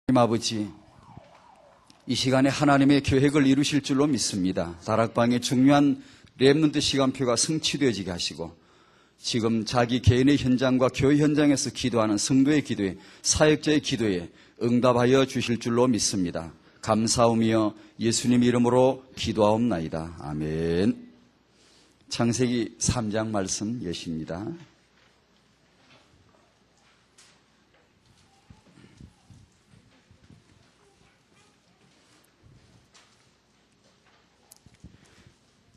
하나님 아버지, 이 시간에 하나님의 계획을 이루실 줄로 믿습니다. 다락방의 중요한 렘넌트 시간표가 성취되어지게 하시고 지금 자기 개인의 현장과 교회 현장에서 기도하는 성도의 기도에, 사역자의 기도에 응답하여 주실 줄로 믿습니다. 감사하며 예수님 이름으로 기도하옵나이다. 아멘. 창세기 3장 말씀 여십니다.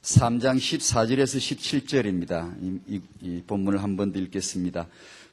(3장) 14절에서 17절입니다. 이 본문을 한 번 더 읽겠습니다.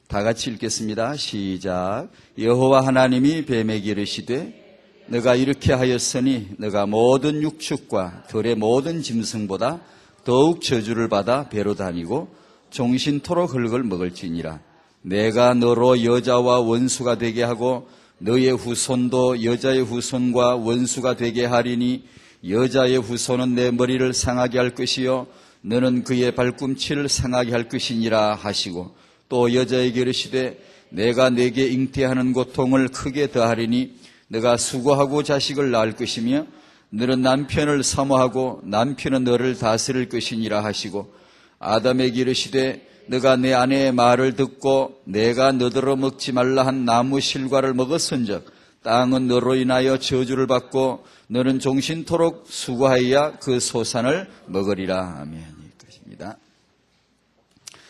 다 같이 읽겠습니다. 시작. 여호와 하나님이 뱀에게 이르시되 너가 이렇게 하였으니 너가 모든 육축과 들의 모든 짐승보다 더욱 저주를 받아 배로 다니고 종신토록 흙을 먹을지니라. 내가 너로 여자와 원수가 되게 하고 너의 후손도 여자의 후손과 원수가 되게 하리니 여자의 후손은 내 머리를 상하게 할 것이요 너는 그의 발꿈치를 상하게 할 것이니라 하시고 또 여자에게 이르시되 내가 네게 잉태하는 고통을 크게 더하리니 너가 수고하고 자식을 낳을 것이며 너는 남편을 사모하고 남편은 너를 다스릴 것이니라 하시고 아담에게 이르시되 너가 내 아내의 말을 듣고 내가 너더러 먹지 말라 한 나무 실과를 먹었은즉 땅은 너로 인하여 저주를 받고 너는 종신토록 수고하여야 그 소산을 먹으리라. 아멘. 여기까지입니다.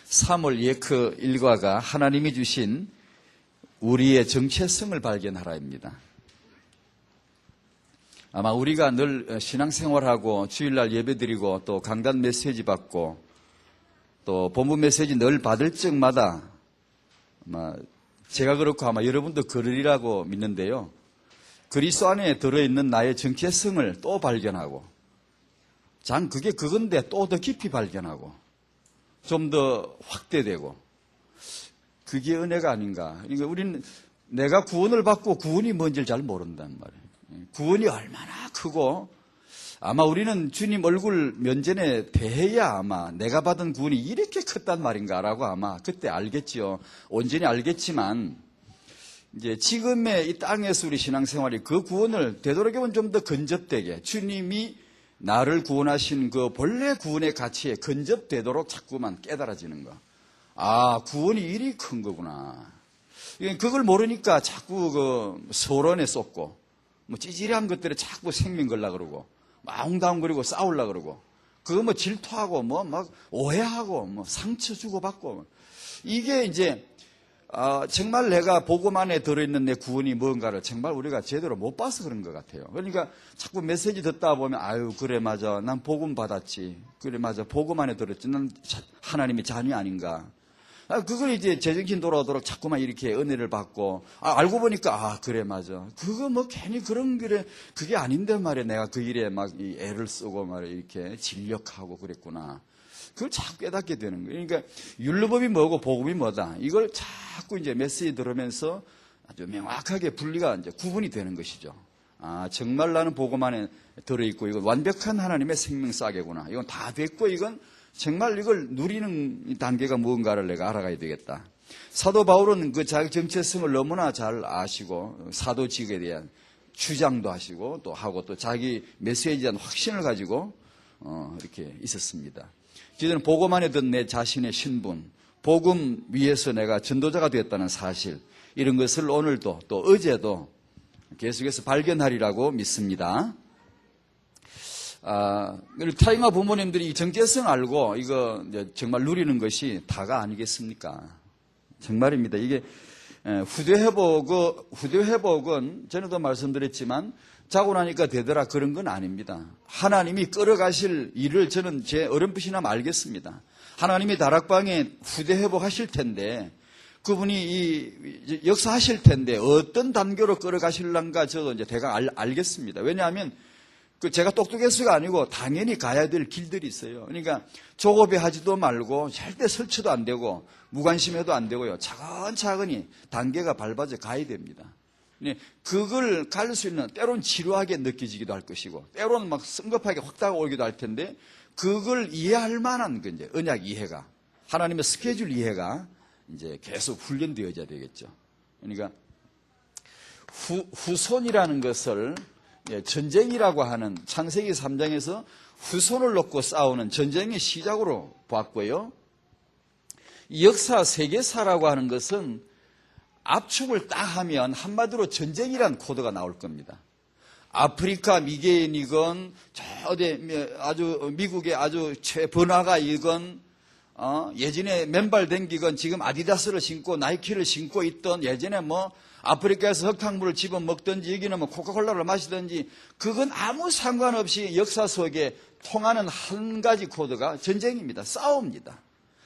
3월 예크 일과가 하나님이 주신 우리의 정체성을 발견하라입니다. 아마 우리가 늘 신앙생활하고 주일날 예배드리고 또 강단 메시지 받고 또 본문 메시지 늘 받을 적마다 아마 제가 그렇고 아마 여러분도 그러리라고 믿는데요. 그리스도 안에 들어있는 나의 정체성을 또 발견하고 그게 그건데 또 더 깊이 발견하고 좀 더 확대되고 그게 은혜가 아닌가. 그러니까 우리는 내가 구원을 받고 구원이 뭔지를 잘 모른단 말이에요. 구원이 얼마나 크고 아마 우리는 주님 얼굴 면전에 대해야 아마 내가 받은 구원이 이렇게 컸단 말인가라고 아마 그때 알겠지요. 온전히 알겠지만 이제 지금의 이 땅에서 우리 신앙생활이 그 구원을 되도록이면 좀 더 근접되게 주님이 나를 구원하신 그 본래 구원의 가치에 근접되도록 자꾸만 깨달아지는 거. 아, 구원이 이리 큰 거구나. 그걸 모르니까 자꾸 그 서론에 쏟고 뭐 찌질한 것들에 자꾸 생명 걸라 그러고 마웅다웅거리고 싸울라 그러고 그거 뭐 질투하고 뭐 막 오해하고 뭐 상처 주고받고 이게 이제 정말 내가 복음 안에 들어있는 내 구원이 뭔가를 정말 우리가 제대로 못 봐서 그런 것 같아요. 그러니까 자꾸 메시지 듣다 보면 아유 그래 맞아 난 복음 받았지. 그래 맞아 복음 안에 들었지. 난 하나님의 자녀 아닌가. 그걸 이제 제정신 돌아오도록 자꾸만 이렇게 은혜를 받고 알고 보니까 그래 맞아. 그거 뭐 괜히 그런 길에 그게 아닌데 말이야. 내가 그 일에 막 애를 쓰고 말이야 이렇게 진력하고 그랬구나. 그걸 자꾸 깨닫게 되는 거예요. 그러니까 율법이 뭐고 복음이 뭐다. 이걸 자꾸 이제 메시지 들으면서 아주 명확하게 분리가 이제 구분이 되는 것이죠. 정말 나는 복음 안에 들어있고 이건 완벽한 하나님의 생명싸개구나. 이건 다 됐고 이건 정말 이걸 누리는 단계가 무언가를 내가 알아가야 되겠다. 사도 바울은 그 자기 정체성을 너무나 잘 아시고 사도직에 대한 주장도 하시고 또 하고 또 자기 메시지에 대한 확신을 가지고 이렇게 있었습니다. 저는 복음 안에 든 내 자신의 신분, 복음 위에서 내가 전도자가 되었다는 사실 이런 것을 오늘도 또 어제도 계속해서 발견하리라고 믿습니다. 타이마 부모님들이 이 정체성 알고 이거 이제 정말 누리는 것이 다가 아니겠습니까? 정말입니다. 이게 후대 회복은 전에도 말씀드렸지만 자고 나니까 되더라 그런 건 아닙니다. 하나님이 끌어가실 일을 저는 제 어렴풋이나마 알겠습니다. 하나님이 다락방에 후대 회복하실 텐데 그분이 역사하실 텐데 어떤 단계로 끌어가실란가 저도 이제 대강 알겠습니다. 왜냐하면 제가 똑똑해서가 아니고 당연히 가야 될 길들이 있어요. 그러니까 조급해 하지도 말고 절대 설치도 안 되고 무관심해도 안 되고요. 차근차근히 단계가 밟아져 가야 됩니다. 그걸 갈 수 있는 때로는 지루하게 느껴지기도 할 것이고 때로는 막 성급하게 확 다가오기도 할 텐데 그걸 이해할 만한 그 이제 언약 이해가 하나님의 스케줄 이해가 이제 계속 훈련되어져야 되겠죠. 그러니까 후손이라는 것을 전쟁이라고 하는 창세기 3장에서 후손을 놓고 싸우는 전쟁의 시작으로 보았고요. 역사 세계사라고 하는 것은 압축을 딱 하면 한마디로 전쟁이란 코드가 나올 겁니다. 아프리카 미개인이건 아주 미국의 아주 최번화가이건 예전에 맨발 댕기건 지금 아디다스를 신고 나이키를 신고 있던 예전에 뭐 아프리카에서 흙탕물을 집어먹든지 여기는 뭐 코카콜라를 마시든지 그건 아무 상관없이 역사 속에 통하는 한 가지 코드가 전쟁입니다. 싸움입니다.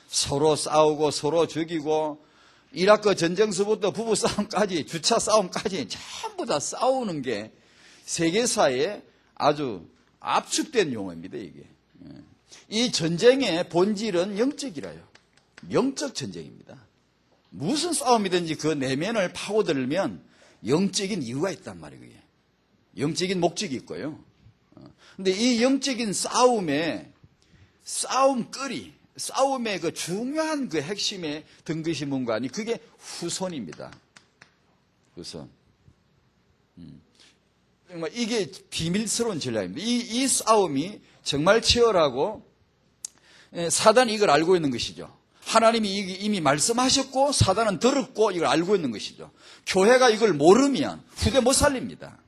서로 싸우고 서로 죽이고 이라크 전쟁서부터 부부싸움까지 주차 싸움까지 전부 다 싸우는 게 세계사에 아주 압축된 용어입니다. 이게. 이 전쟁의 본질은 영적이라요. 영적 전쟁입니다. 무슨 싸움이든지 그 내면을 파고들면 영적인 이유가 있단 말이에요. 그게. 영적인 목적이 있고요. 근데 이 영적인 싸움의 싸움의 그 중요한 그 핵심에 든 것이 뭔가 하니 그게 후손입니다. 후손. 정말 이게 비밀스러운 전략입니다. 이 싸움이 정말 치열하고 사단이 이걸 알고 있는 것이죠. 하나님이 이미 말씀하셨고 사단은 들었고 이걸 알고 있는 것이죠. 교회가 이걸 모르면 후대 못 살립니다.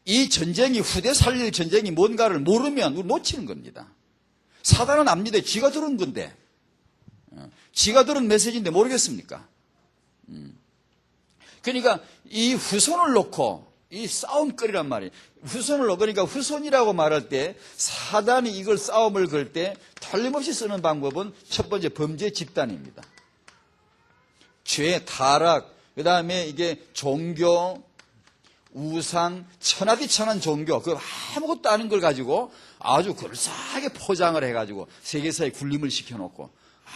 이 전쟁이 후대 살릴 전쟁이 뭔가를 모르면 우리 놓치는 겁니다. 사단은 압니다. 지가 들은 건데. 지가 들은 메시지인데 모르겠습니까? 그러니까 이 후손을 놓고 이 싸움거리란 말이에요. 후손을 놓고 그러니까 후손이라고 말할 때 사단이 이걸 싸움을 걸 때 틀림없이 쓰는 방법은 첫 번째 범죄 집단입니다. 죄, 타락, 그 다음에 이게 종교, 우상, 천하디천한 종교, 그 아무것도 아닌 걸 가지고 아주 그럴싸하게 포장을 해가지고 세계사에 군림을 시켜놓고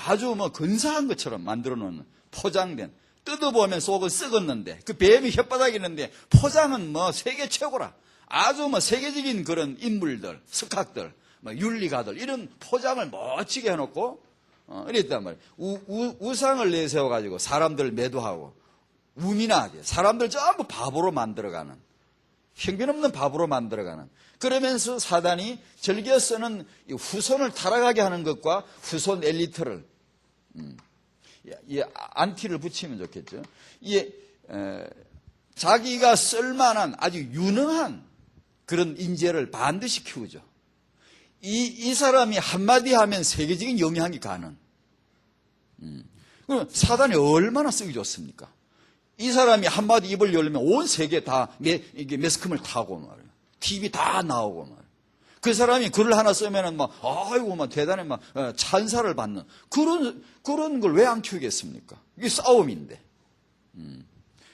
아주 뭐 근사한 것처럼 만들어 놓는 포장된 뜯어보면 속은 썩었는데 그 뱀이 혓바닥이 있는데 포장은 뭐 세계 최고라. 아주 뭐 세계적인 그런 인물들, 석학들, 뭐 윤리가들 이런 포장을 멋지게 해놓고 이랬단 말이에요. 우상을 내세워가지고 사람들 매도하고 우민화하게 사람들 전부 바보로 만들어가는 형편없는 바보로 만들어가는 그러면서 사단이 즐겨 쓰는 후손을 타락하게 하는 것과 후손 엘리트를 안티를 붙이면 좋겠죠. 자기가 쓸만한 아주 유능한 그런 인재를 반드시 키우죠. 이 사람이 한마디 하면 세계적인 영향이 가는. 그럼 사단이 얼마나 쓰기 좋습니까? 이 사람이 한마디 입을 열면 온 세계 다 이게 매스컴을 타고 말이에요. TV 다 나오고 말이에요. 그 사람이 글을 하나 쓰면은 막 아이고 막 대단히 막 찬사를 받는 그런 걸 왜 안 키우겠습니까? 이게 싸움인데.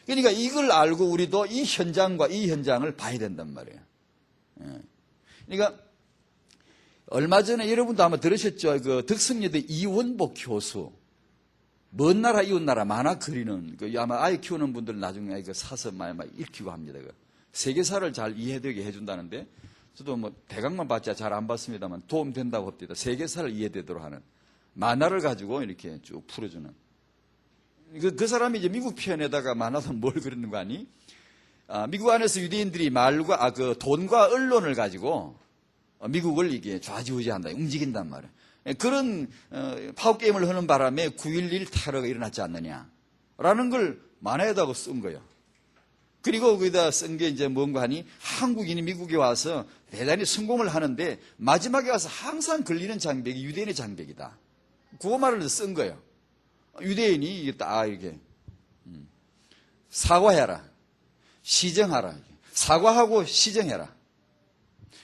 그러니까 이걸 알고 우리도 이 현장과 이 현장을 봐야 된단 말이에요. 그러니까 얼마 전에 여러분도 아마 들으셨죠? 그 덕성여대 이원복 교수. 먼 나라 이웃 나라 만화 그리는 그 아마 아이 키우는 분들 나중에 이거 사서 막 읽히고 합니다. 세계사를 잘 이해되게 해준다는데 저도 뭐 대강만 봤자 잘 안 봤습니다만 도움 된다고 합니다. 세계사를 이해되도록 하는 만화를 가지고 이렇게 쭉 풀어주는 그 사람이 이제 미국 편에다가 만화도 뭘 그리는 거 아니? 미국 안에서 유대인들이 말과 그 돈과 언론을 가지고 미국을 이게 좌지우지한다, 움직인단 말이에요. 그런 파워게임을 하는 바람에 9.11 테러가 일어났지 않느냐라는 걸 만화에다가 쓴 거예요. 그리고 거기다 쓴 게 이제 뭔가 하니 한국인이 미국에 와서 대단히 성공을 하는데 마지막에 와서 항상 걸리는 장벽이 유대인의 장벽이다. 그거 말을 쓴 거예요. 유대인이 이게 딱 이렇게 사과해라, 시정하라, 사과하고 시정해라.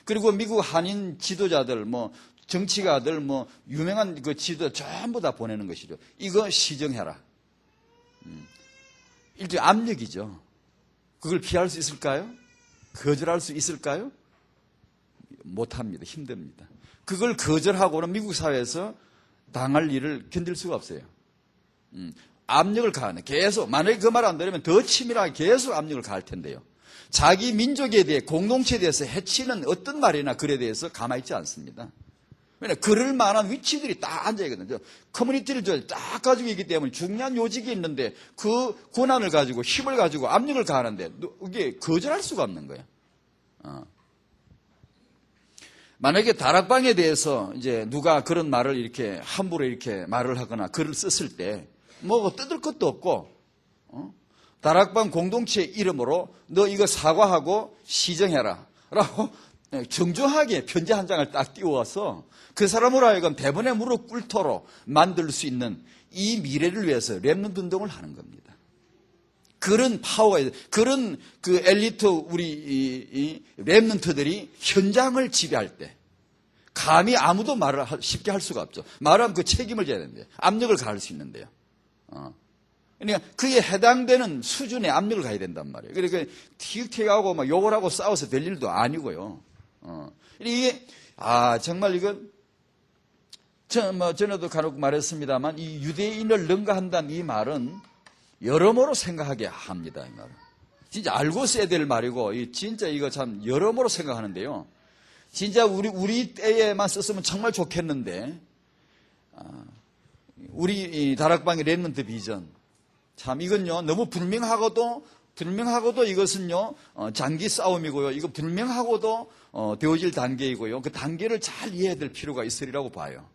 그리고 미국 한인 지도자들, 뭐 정치가들, 뭐 유명한 그 지도 전부 다 보내는 것이죠. 이거 시정해라. 일종의 압력이죠. 그걸 피할 수 있을까요? 거절할 수 있을까요? 못합니다. 힘듭니다. 그걸 거절하고는 미국 사회에서 당할 일을 견딜 수가 없어요. 압력을 가하네. 계속 만약에 그 말 안 들으면 더 치밀하게 계속 압력을 가할 텐데요. 자기 민족에 대해 공동체에 대해서 해치는 어떤 말이나 글에 대해서 가만히 있지 않습니다. 왜냐하면 그럴 만한 위치들이 딱 앉아있거든요. 커뮤니티를 딱 가지고 있기 때문에 중요한 요직이 있는데 그 권한을 가지고 힘을 가지고 압력을 가하는데 이게 거절할 수가 없는 거예요. 만약에 다락방에 대해서 이제 누가 그런 말을 이렇게 함부로 이렇게 말을 하거나 글을 썼을 때 뭐 뜯을 것도 없고, 다락방 공동체 이름으로 너 이거 사과하고 시정해라 라고 정중하게 편지 한 장을 딱 띄워서 그 사람으로 하여금 대번에 무릎 꿇도록 만들 수 있는 이 미래를 위해서 렘넌트 운동을 하는 겁니다. 그런 파워가 있어요. 그런 그 엘리트 우리 이 렘넌트들이 현장을 지배할 때 감히 아무도 말을 쉽게 할 수가 없죠. 말하면 그 책임을 져야 되는데 압력을 가할 수 있는데요. 그러니까 그에 해당되는 수준의 압력을 가야 된단 말이에요. 그러니까 티격태격하고 막 욕을 하고 싸워서 될 일도 아니고요. 이게 정말 이건 전에도 간혹 말했습니다만 이 유대인을 능가한다는 이 말은 여러모로 생각하게 합니다. 이 말은 진짜 알고 써야 될 말이고 진짜 이거 참 여러모로 생각하는데요. 진짜 우리 때에만 썼으면 정말 좋겠는데 우리 이 다락방의 렘넌트 비전 참 이건요 너무 불명하고도 이것은요 장기 싸움이고요. 이거 불명하고도 되어질 단계이고요. 그 단계를 잘 이해해야 될 필요가 있으리라고 봐요.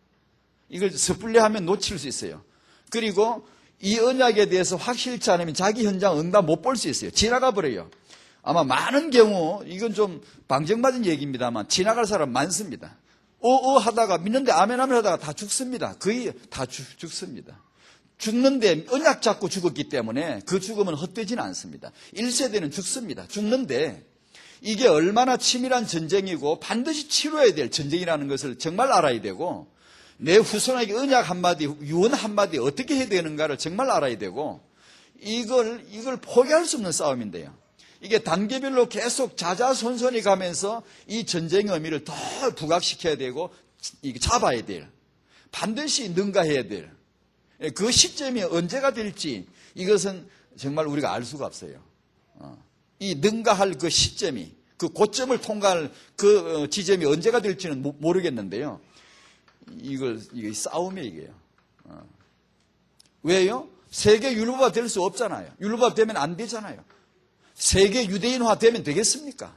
이걸 섣불리 하면 놓칠 수 있어요. 그리고 이 언약에 대해서 확실치 않으면 자기 현장 응답 못 볼 수 있어요. 지나가 버려요. 아마 많은 경우 이건 좀 방정맞은 얘기입니다만 지나갈 사람 많습니다. 하다가 믿는데 아멘 하다가 다 죽습니다. 거의 다 죽습니다. 죽는데 언약 잡고 죽었기 때문에 그 죽음은 헛되지는 않습니다. 1세대는 죽습니다. 죽는데 이게 얼마나 치밀한 전쟁이고 반드시 치러야 될 전쟁이라는 것을 정말 알아야 되고 내 후손에게 언약 한마디, 유언 한마디 어떻게 해야 되는가를 정말 알아야 되고 이걸 포기할 수 없는 싸움인데요. 이게 단계별로 계속 자자손손히 가면서 이 전쟁의 의미를 더 부각시켜야 되고 잡아야 될 반드시 능가해야 될 그 시점이 언제가 될지 이것은 정말 우리가 알 수가 없어요. 이 능가할 그 시점이 그 고점을 통과할 그 지점이 언제가 될지는 모르겠는데요. 이게 싸움이에요, 이게요. 왜요? 세계 율법화 될 수 없잖아요. 율법화 되면 안 되잖아요. 세계 유대인화 되면 되겠습니까?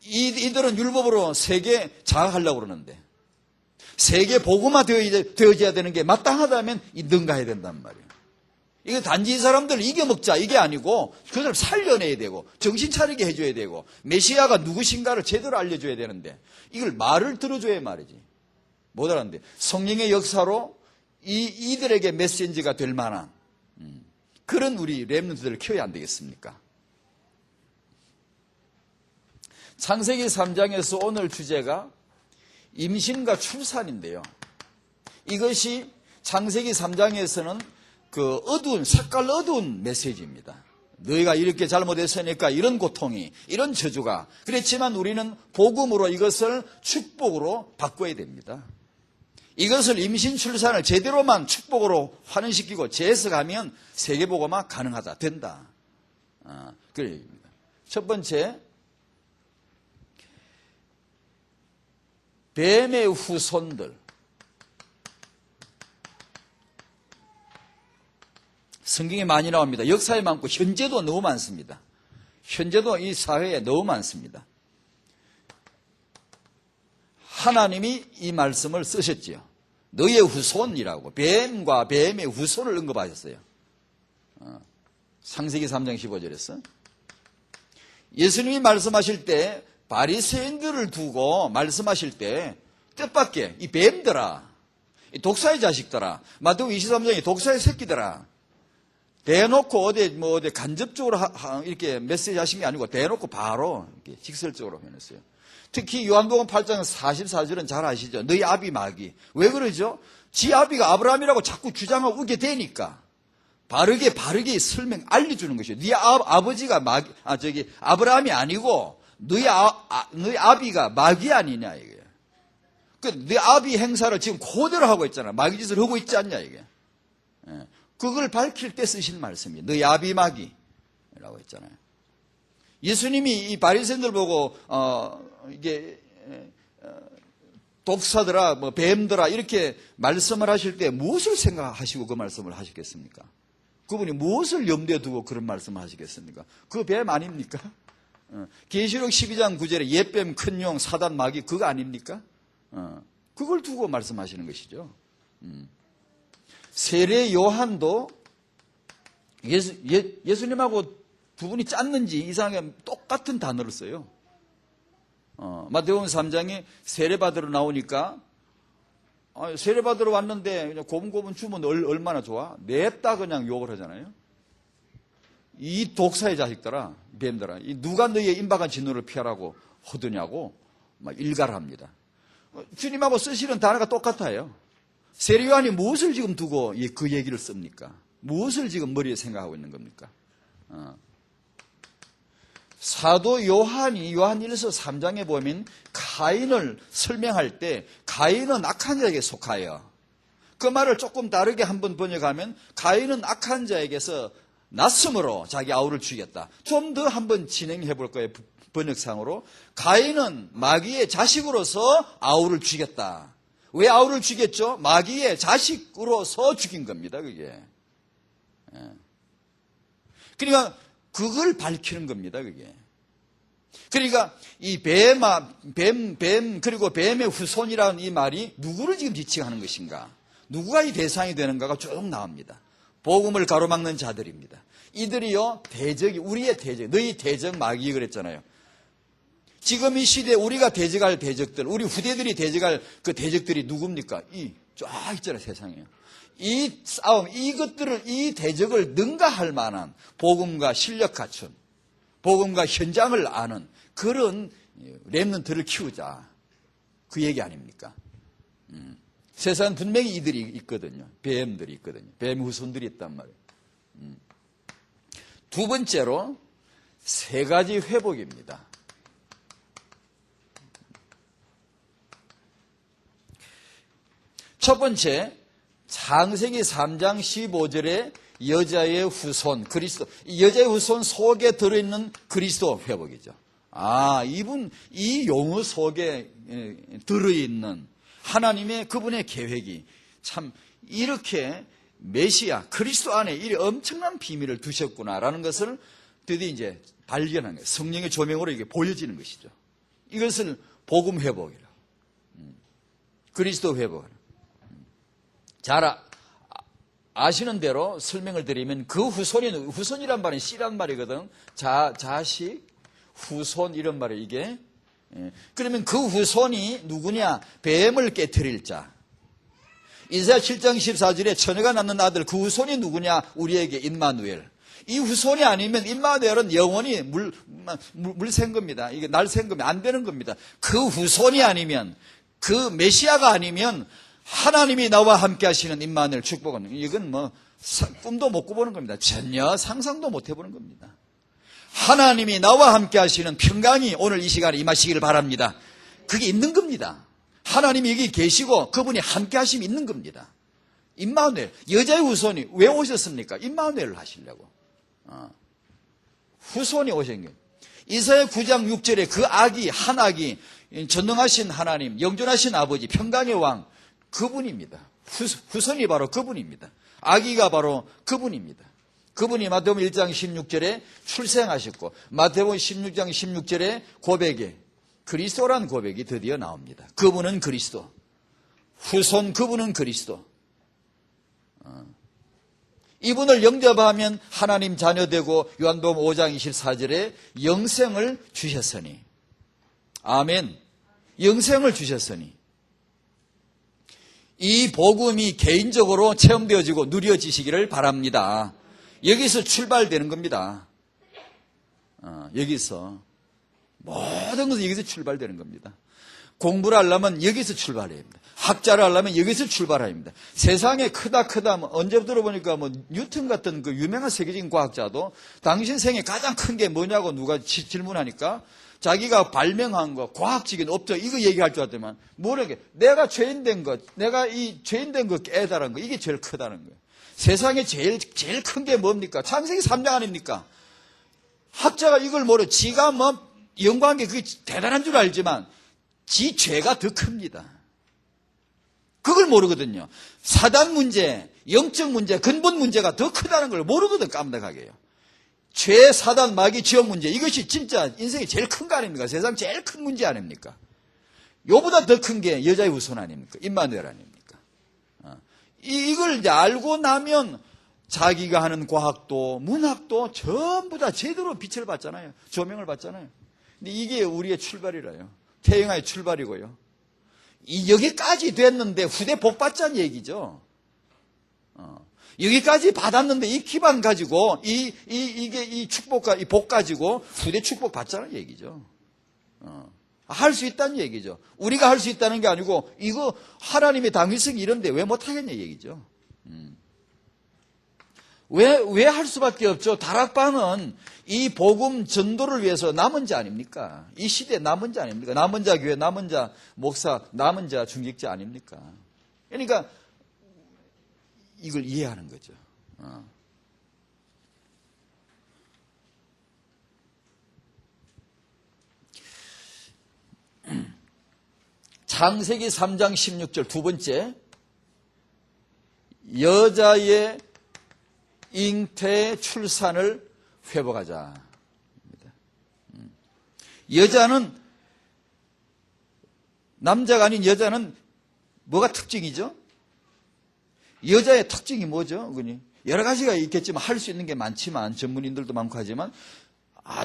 이들은 율법으로 세계 장악하려고 그러는데 세계 복음화 되어져야 되는 게 마땅하다면 능가해야 된단 말이에요. 이거 단지 이 사람들 이겨먹자 이게 아니고 그 사람 살려내야 되고 정신 차리게 해줘야 되고 메시아가 누구신가를 제대로 알려줘야 되는데 이걸 말을 들어줘야 말이지. 못 알았는데 성령의 역사로 이들에게 메시지가 될 만한 그런 우리 렘넌트들을 키워야 안 되겠습니까? 창세기 3장에서 오늘 주제가 임신과 출산인데요. 이것이 창세기 3장에서는 그 색깔 어두운 메시지입니다. 너희가 이렇게 잘못했으니까 이런 고통이, 이런 저주가. 그렇지만 우리는 복음으로 이것을 축복으로 바꿔야 됩니다. 이것을 임신 출산을 제대로만 축복으로 환원시키고 재해석하면 세계복음화 가능하다, 된다. 그 얘기입니다. 첫 번째, 뱀의 후손들. 성경에 많이 나옵니다. 역사에 많고 현재도 너무 많습니다. 현재도 이 사회에 너무 많습니다. 하나님이 이 말씀을 쓰셨지요. 너의 후손이라고 뱀과 뱀의 후손을 언급하셨어요. 창세기 3장 15절에서 예수님이 말씀하실 때 바리새인들을 두고 말씀하실 때 뜻밖의 이 뱀들아, 이 독사의 자식들아, 마태복음 23장에 독사의 새끼들아, 대놓고 어디 간접적으로 이렇게 메시지 하신 게 아니고 대놓고 바로 이렇게 직설적으로 표현했어요. 특히 요한복음 8장 44절은 잘 아시죠? 너희 아비 마귀. 왜 그러죠? 지 아비가 아브라함이라고 자꾸 주장하고 우게 되니까 바르게 설명 알려주는 것이에요. 네 아버지가 아브라함이 아니고 너희 아비가 마귀 아니냐 이게. 네 아비 행사를 지금 그대로 하고 있잖아. 마귀 짓을 하고 있지 않냐 이게. 그걸 밝힐 때 쓰신 말씀이에요. 너희 아비 마귀라고 했잖아요. 예수님이 이 바리새인들 보고 이게 독사들아, 뭐 뱀들아 이렇게 말씀을 하실 때 무엇을 생각하시고 그 말씀을 하시겠습니까? 그분이 무엇을 염두에 두고 그런 말씀을 하시겠습니까? 그 뱀 아닙니까? 계시록 12장 9절에 옛뱀, 큰 용, 사단, 마귀 그거 아닙니까? 그걸 두고 말씀하시는 것이죠. 세례 요한도 예수님하고 두 분이 짰는지 이상하게 똑같은 단어를 써요. 마태복음 3장에 세례받으러 나오니까 세례받으러 왔는데 그냥 고분고분 주면 얼마나 좋아? 냅다 그냥 욕을 하잖아요. 이 독사의 자식들아, 뱀들아, 누가 너희의 임박한 진노를 피하라고 하더냐고 막 일갈을 합니다. 주님하고 쓰시는 단어가 똑같아요. 세례 요한이 무엇을 지금 두고 그 얘기를 씁니까? 무엇을 지금 머리에 생각하고 있는 겁니까? 사도 요한이 요한일서 3장에 보면 가인을 설명할 때 가인은 악한 자에게 속하여, 그 말을 조금 다르게 한번 번역하면 가인은 악한 자에게서 났으므로 자기 아우를 죽였다. 좀 더 한번 진행해 볼 거예요. 번역상으로 가인은 마귀의 자식으로서 아우를 죽였다. 왜 아우를 죽였죠? 마귀의 자식으로서 죽인 겁니다. 그게. 그러니까 그걸 밝히는 겁니다. 그게. 그러니까 이 뱀 그리고 뱀의 후손이라는 이 말이 누구를 지금 지칭하는 것인가? 누구가 이 대상이 되는가가 쭉 나옵니다. 복음을 가로막는 자들입니다. 이들이요 대적이 우리의 대적, 너희 대적 마귀 그랬잖아요. 지금 이 시대에 우리가 대적할 대적들, 우리 후대들이 대적할 그 대적들이 누굽니까? 쫙 있잖아요, 세상에. 이 싸움, 이것들을, 이 대적을 능가할 만한 복음과 실력 갖춘, 복음과 현장을 아는 그런 렘넌트를 키우자. 그 얘기 아닙니까? 세상은 분명히 이들이 있거든요. 뱀들이 있거든요. 뱀 후손들이 있단 말이에요. 두 번째로 세 가지 회복입니다. 첫 번째, 창세기 3장 15절에 여자의 후손, 그리스도, 이 여자의 후손 속에 들어있는 그리스도 회복이죠. 이 용어 속에 들어있는 하나님의 그분의 계획이 참 이렇게 메시아, 그리스도 안에 이 엄청난 비밀을 두셨구나라는 것을 드디어 이제 발견한 거예요. 성령의 조명으로 이게 보여지는 것이죠. 이것을 복음 회복이라고. 그리스도 회복. 잘 아시는 대로 설명을 드리면 그 후손이란 말은 씨란 말이거든. 자식, 후손 이런 말이에요, 이게. 그러면 그 후손이 누구냐? 뱀을 깨트릴 자. 이사야 7장 14절에 처녀가 낳는 아들 그 후손이 누구냐? 우리에게 임마누엘. 이 후손이 아니면 임마누엘은 영원히 물샌 겁니다. 이게 날샌 겁니다. 안 되는 겁니다. 그 후손이 아니면, 그 메시아가 아니면 하나님이 나와 함께 하시는 임마누엘 축복은 이건 꿈도 못 꾸보는 겁니다. 전혀 상상도 못 해보는 겁니다. 하나님이 나와 함께 하시는 평강이 오늘 이 시간에 임하시기를 바랍니다. 그게 있는 겁니다. 하나님이 여기 계시고 그분이 함께 하심이 있는 겁니다. 임마누엘, 여자의 후손이 왜 오셨습니까? 임마누엘을 하시려고. 후손이 오신 거예요. 이사야 9장 6절에 그 한 악이 전능하신 하나님, 영존하신 아버지, 평강의 왕, 그분입니다. 후손이 바로 그분입니다. 아기가 바로 그분입니다. 그분이 마태복음 1장 16절에 출생하셨고 마태복음 16장 16절에 고백에 그리스도란 고백이 드디어 나옵니다. 그분은 그리스도. 후손 그분은 그리스도. 이분을 영접하면 하나님 자녀되고 요한복음 5장 24절에 영생을 주셨으니. 아멘. 영생을 주셨으니. 이 복음이 개인적으로 체험되어지고 누려지시기를 바랍니다. 여기서 출발되는 겁니다. 여기서. 모든 것은 여기서 출발되는 겁니다. 공부를 하려면 여기서 출발해야 합니다. 학자를 하려면 여기서 출발해야 합니다. 세상에 크다 언제부터 들어보니까 뉴턴 같은 그 유명한 세계적인 과학자도 당신 생에 가장 큰 게 뭐냐고 누가 질문하니까 자기가 발명한 거, 과학적인 업적 이거 얘기할 줄 알았더만 뭐라게 내가 죄인된 것, 내가 이 죄인된 거 깨달은 거 이게 제일 크다는 거예요. 세상에 제일 큰 게 뭡니까? 창세기 3장 아닙니까? 학자가 이걸 지가 영광한 게 그게 대단한 줄 알지만 지 죄가 더 큽니다. 그걸 모르거든요. 사단 문제, 영적 문제, 근본 문제가 더 크다는 걸 모르거든, 깜빡하게요. 죄, 사단, 마귀, 지옥 문제, 이것이 진짜 인생이 제일 큰 거 아닙니까? 세상 제일 큰 문제 아닙니까? 요보다 더 큰 게 여자의 후손 아닙니까? 임마누엘 아닙니까? 이걸 이제 알고 나면 자기가 하는 과학도 문학도 전부 다 제대로 빛을 받잖아요. 조명을 받잖아요. 근데 이게 우리의 출발이라요. 태영아의 출발이고요. 여기까지 됐는데 후대 복 받자는 얘기죠. 여기까지 받았는데 이 기반 가지고 이게 이 축복과 이 복 가지고 후대 축복 받자는 얘기죠. 할 수 있다는 얘기죠. 우리가 할 수 있다는 게 아니고 이거 하나님의 당위성이 이런데 왜 못하겠냐 얘기죠. 왜 할 수밖에 없죠? 다락방은 이 복음 전도를 위해서 남은 자 아닙니까? 이 시대에 남은 자 아닙니까? 남은 자 교회, 남은 자 목사, 남은 자 중직자 아닙니까? 그러니까 이걸 이해하는 거죠. 창세기 3장 16절 두 번째, 여자의 잉태 출산을 회복하자. 여자는, 남자가 아닌 여자는 뭐가 특징이죠? 여자의 특징이 뭐죠? 여러 가지가 있겠지만 할 수 있는 게 많지만 전문인들도 많고 하지만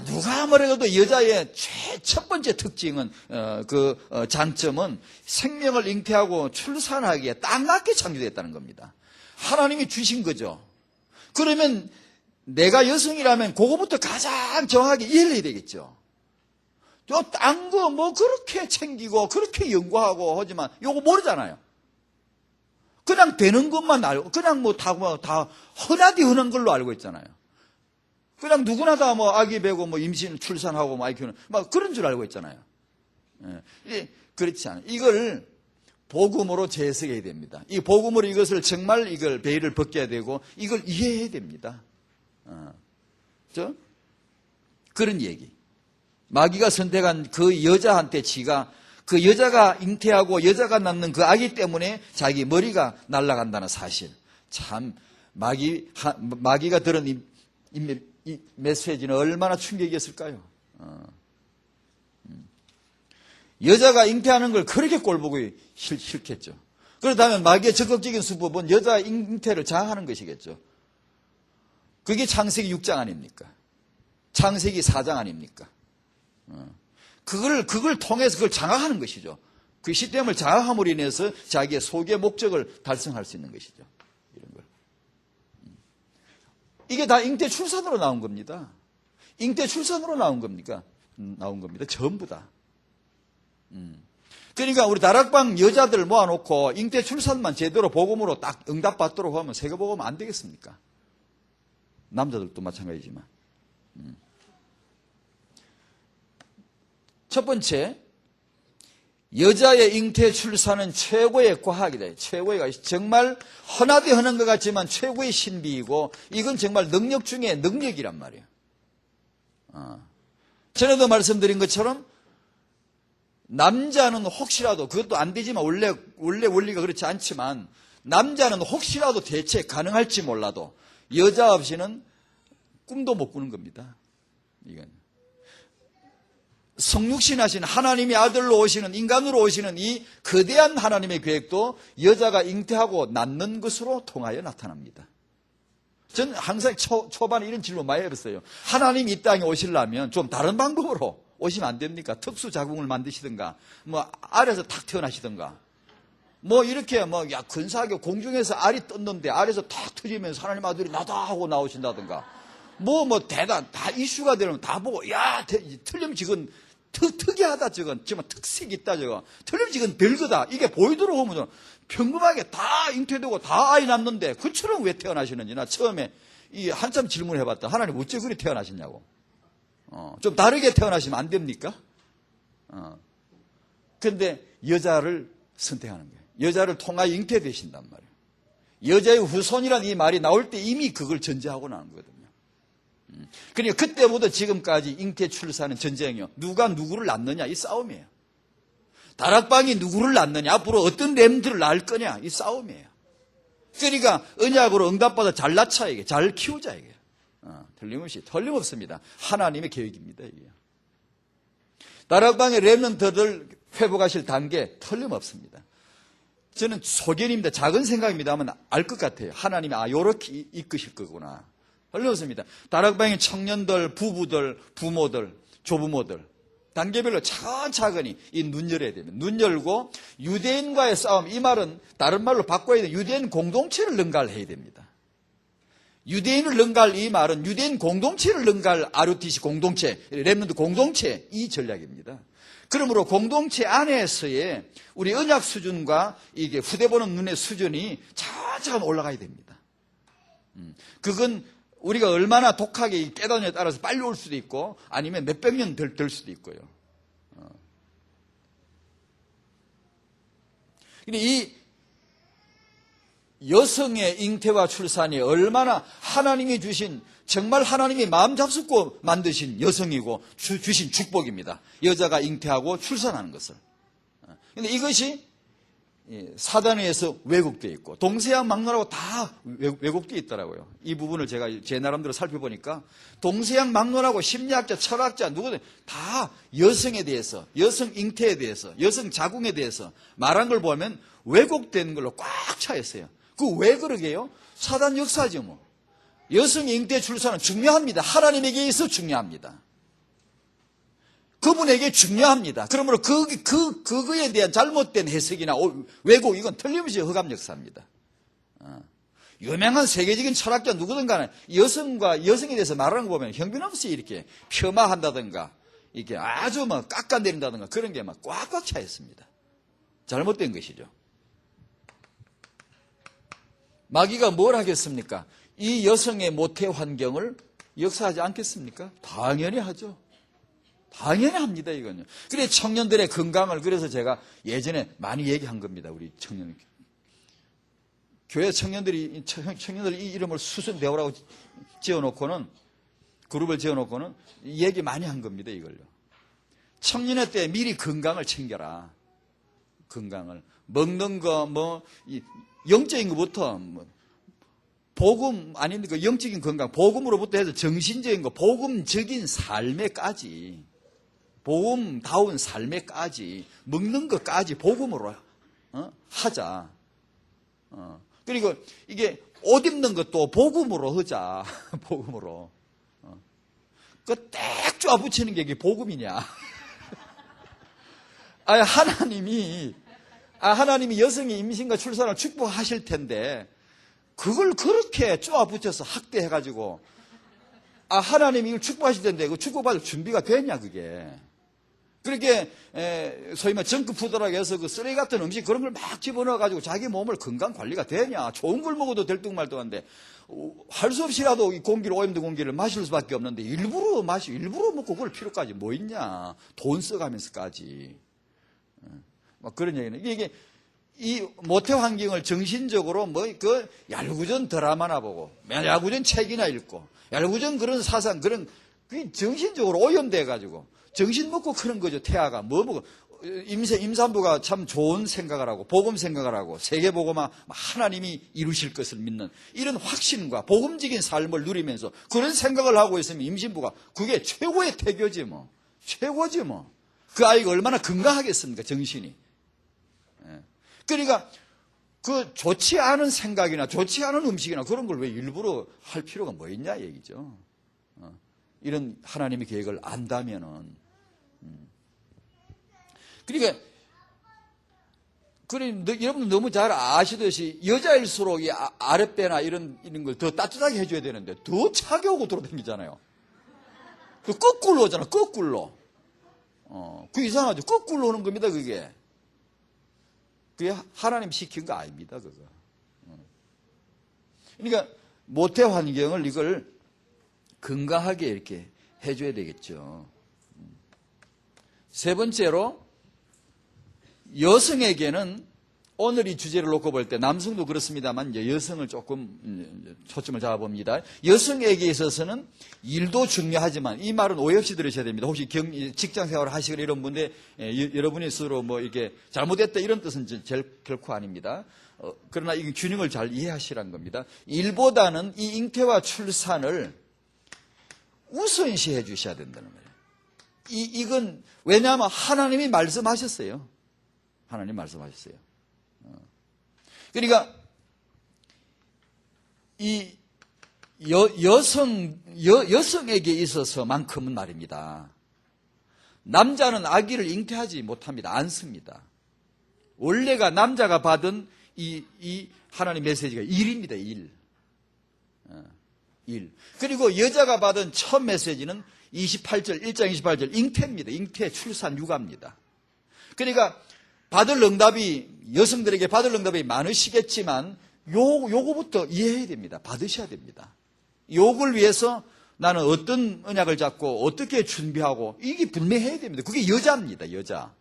누가 뭐래도 여자의 첫 번째 특징은 장점은 생명을 잉태하고 출산하기에 딱 맞게 창조됐다는 겁니다. 하나님이 주신 거죠. 그러면 내가 여성이라면 그거부터 가장 정확하게 이해를 해야 되겠죠. 딴 거 뭐 그렇게 챙기고 그렇게 연구하고 하지만 요거 모르잖아요. 그냥 되는 것만 알고 그냥 다 흔하디 흔한 걸로 알고 있잖아요. 그냥 누구나 다 아기 배고 임신 출산하고 아이 키우는 그런 줄 알고 있잖아요. 그렇지 않아요. 이걸 복음으로 재해석해야 됩니다. 이 복음으로 이것을 정말 이걸 베일을 벗겨야 되고 이걸 이해해야 됩니다. 그런 얘기. 마귀가 선택한 그 여자한테 지가 그 여자가 잉태하고 여자가 낳는 그 아기 때문에 자기 머리가 날아간다는 사실. 참 마귀가 들은 이 메시지는 얼마나 충격이었을까요? 여자가 잉태하는 걸 그렇게 꼴보기 싫겠죠. 그렇다면 마귀의 적극적인 수법은 여자 잉태를 장악하는 것이겠죠. 그게 창세기 6장 아닙니까? 창세기 4장 아닙니까? 그걸 통해서 그걸 장악하는 것이죠. 그 시스템을 장악함으로 인해서 자기의 소유의 목적을 달성할 수 있는 것이죠. 이런 걸. 이게 다 잉태 출산으로 나온 겁니다. 잉태 출산으로 나온 겁니까? 나온 겁니다. 전부 다. 그러니까 우리 다락방 여자들 모아놓고 잉태 출산만 제대로 복음으로 딱 응답받도록 하면 세계복음 안 되겠습니까? 남자들도 마찬가지지만. 첫 번째, 여자의 잉태 출산은 최고의 과학이다. 최고의 과학. 정말 흔하디 흔한 것 같지만 최고의 신비이고 이건 정말 능력 중에 능력이란 말이에요. 전에도 말씀드린 것처럼 남자는 혹시라도 그것도 안 되지만 원래 원리가 그렇지 않지만 남자는 혹시라도 대체 가능할지 몰라도 여자 없이는 꿈도 못 꾸는 겁니다. 이건. 성육신하신 하나님의 아들로 오시는 인간으로 오시는 이 거대한 하나님의 계획도 여자가 잉태하고 낳는 것으로 통하여 나타납니다. 전 항상 초반에 이런 질문 많이 해봤어요. 하나님이 이 땅에 오시려면 좀 다른 방법으로 오시면 안 됩니까? 특수 자궁을 만드시든가 알에서 탁 태어나시든가 이렇게 근사하게 공중에서 알이 떴는데 알에서 탁 터지면서 하나님 아들이 나다 하고 나오신다든가 대단 다 이슈가 되면 다 보고 틀림 지금 특이하다 저건 정말 특색이 있다 저거 틀림 지금 별거다 이게 보이도록 하면 평범하게 다 잉태되고 다 아이 낳는데 그처럼 왜 태어나시는지 나 처음에 한참 질문을 해봤다. 하나님 어째 그리 태어나셨냐고. 좀 다르게 태어나시면 안 됩니까? 그런데 여자를 선택하는 거예요. 여자를 통하여 잉태되신단 말이에요. 여자의 후손이라는 이 말이 나올 때 이미 그걸 전제하고 나온 거거든요. 그러니까 그때부터 지금까지 잉태 출산은 전쟁이요. 누가 누구를 낳느냐 이 싸움이에요. 다락방이 누구를 낳느냐, 앞으로 어떤 렘들을 낳을 거냐, 이 싸움이에요. 그러니까 언약으로 응답받아 잘 낳자, 이게. 잘 키우자, 이게. 틀림없습니다. 하나님의 계획입니다, 이게. 다락방의 렘넌트들 회복하실 단계 틀림없습니다. 저는 소견입니다. 작은 생각입니다만 알 것 같아요. 하나님이 요렇게 이끄실 거구나. 틀림없습니다. 다락방의 청년들, 부부들, 부모들, 조부모들 단계별로 차근차근히 이 눈 열어야 됩니다. 눈 열고 유대인과의 싸움, 이 말은 다른 말로 바꿔야 돼요. 유대인 공동체를 능가해야 됩니다. 유대인을 능가할 이 말은 유대인 공동체를 능가할 RUTC 공동체, 렘넌트 공동체 이 전략입니다. 그러므로 공동체 안에서의 우리 언약 수준과 이게 후대 보는 눈의 수준이 차근차근 올라가야 됩니다. 그건 우리가 얼마나 독하게 깨닫느냐에 따라서 빨리 올 수도 있고 아니면 몇백 년 될 수도 있고요. 근데 이 여성의 잉태와 출산이 얼마나 하나님이 주신, 정말 하나님이 마음 잡숫고 만드신 여성이고 주신 축복입니다. 여자가 잉태하고 출산하는 것을. 근데 이것이 사단에 의해서 왜곡되어 있고 동서양 막론하고 다 왜곡되어 있더라고요. 이 부분을 제가 제 나름대로 살펴보니까 동서양 막론하고 심리학자, 철학자 누구든 다 여성에 대해서, 여성 잉태에 대해서, 여성 자궁에 대해서 말한 걸 보면 왜곡된 걸로 꽉 차 있어요. 그 왜 그러게요? 사단 역사죠 뭐. 여성 잉태 출산은 중요합니다. 하나님에게 있어 중요합니다. 그분에게 중요합니다. 그러므로 그거에 대한 잘못된 해석이나 왜곡, 이건 틀림없이 흑암 역사입니다. 유명한 세계적인 철학자 누구든 간에 여성과 여성에 대해서 말하는 거 보면 형편없이 이렇게 폄하한다든가, 이렇게 아주 막 깎아내린다든가 그런 게 막 꽉꽉 차 있습니다. 잘못된 것이죠. 마귀가 뭘 하겠습니까? 이 여성의 모태 환경을 역사하지 않겠습니까? 당연히 하죠. 당연히 합니다, 이건요. 그래, 청년들의 건강을, 그래서 제가 예전에 많이 얘기한 겁니다, 우리 청년. 교회 청년들이 이 이름을 수선대오라고 지어놓고는, 그룹을 지어놓고는 얘기 많이 한 겁니다, 이걸요. 청년회 때 미리 건강을 챙겨라. 건강을. 먹는 거, 영적인 것부터, 복음, 아닌 그 영적인 건강, 복음으로부터 해서 정신적인 거, 복음적인 삶에까지, 복음다운 삶에까지, 먹는 것까지 복음으로 하자. 그리고 이게 옷 입는 것도 복음으로 하자. 복음으로. 그 딱 쪼아 붙이는 게 이게 복음이냐. 하나님이 여성의 임신과 출산을 축복하실 텐데, 그걸 그렇게 쪼아 붙여서 학대해가지고, 하나님이 이걸 축복하실 텐데, 그 축복받을 준비가 됐냐, 그게. 그렇게, 소위 말 정크푸드라고 해서 그 쓰레기 같은 음식 그런 걸 막 집어넣어가지고 자기 몸을 건강 관리가 되냐. 좋은 걸 먹어도 될 둥말둥한데, 할 수 없이라도 이 공기를, 오염된 공기를 마실 수밖에 없는데, 일부러 먹고 그럴 필요까지 뭐 있냐. 돈 써가면서까지. 막 그런 얘기는. 이게, 이 모태 환경을 정신적으로 얄구전 드라마나 보고, 얄구전 책이나 읽고, 얄구전 그런 사상, 그게 정신적으로 오염돼가지고, 정신 먹고 그런 거죠, 태아가. 임산부가 참 좋은 생각을 하고, 복음 생각을 하고, 세계복음화 하나님이 이루실 것을 믿는 이런 확신과 복음적인 삶을 누리면서 그런 생각을 하고 있으면 임신부가 그게 최고의 태교지 뭐. 최고지 뭐. 그 아이가 얼마나 건강하겠습니까, 정신이. 그러니까 그 좋지 않은 생각이나 좋지 않은 음식이나 그런 걸 왜 일부러 할 필요가 뭐 있냐 얘기죠. 이런 하나님의 계획을 안다면은. 그러니까 여러분 너무 잘 아시듯이 여자일수록 이 아랫배나 이런 걸 더 따뜻하게 해줘야 되는데 더 차게 오고 돌아다니잖아요. 그 거꾸로 오잖아, 거꾸로. 그 이상하죠. 거꾸로 오는 겁니다, 그게. 그게 하나님 시킨 거 아닙니다, 그거. 그러니까, 모태 환경을 이걸 건강하게 이렇게 해줘야 되겠죠. 세 번째로, 여성에게는 오늘 이 주제를 놓고 볼 때 남성도 그렇습니다만 이제 여성을 조금 초점을 잡아봅니다. 여성에게 있어서는 일도 중요하지만 이 말은 오해 없이 들으셔야 됩니다. 혹시 직장 생활을 하시거나 이런 분들 여러분이 스스로 뭐 이렇게 잘못했다 이런 뜻은 결코 아닙니다. 그러나 이 균형을 잘 이해하시라는 겁니다. 일보다는 이 잉태와 출산을 우선시해 주셔야 된다는 거예요. 이건 왜냐하면 하나님이 말씀하셨어요. 하나님 말씀하셨어요. 그러니까 이 여성에게 있어서만큼은 말입니다. 남자는 아기를 잉태하지 못합니다. 않습니다. 원래가 남자가 받은 이 하나님 메시지가 일입니다. 일. 그리고 여자가 받은 첫 메시지는 1장 28절 잉태입니다. 잉태, 출산, 육아입니다. 그러니까 여성들에게 받을 응답이 많으시겠지만 요거부터 이해해야 됩니다. 받으셔야 됩니다. 요걸 위해서 나는 어떤 언약을 잡고 어떻게 준비하고 이게 분명해야 됩니다. 그게 여자입니다. 여자.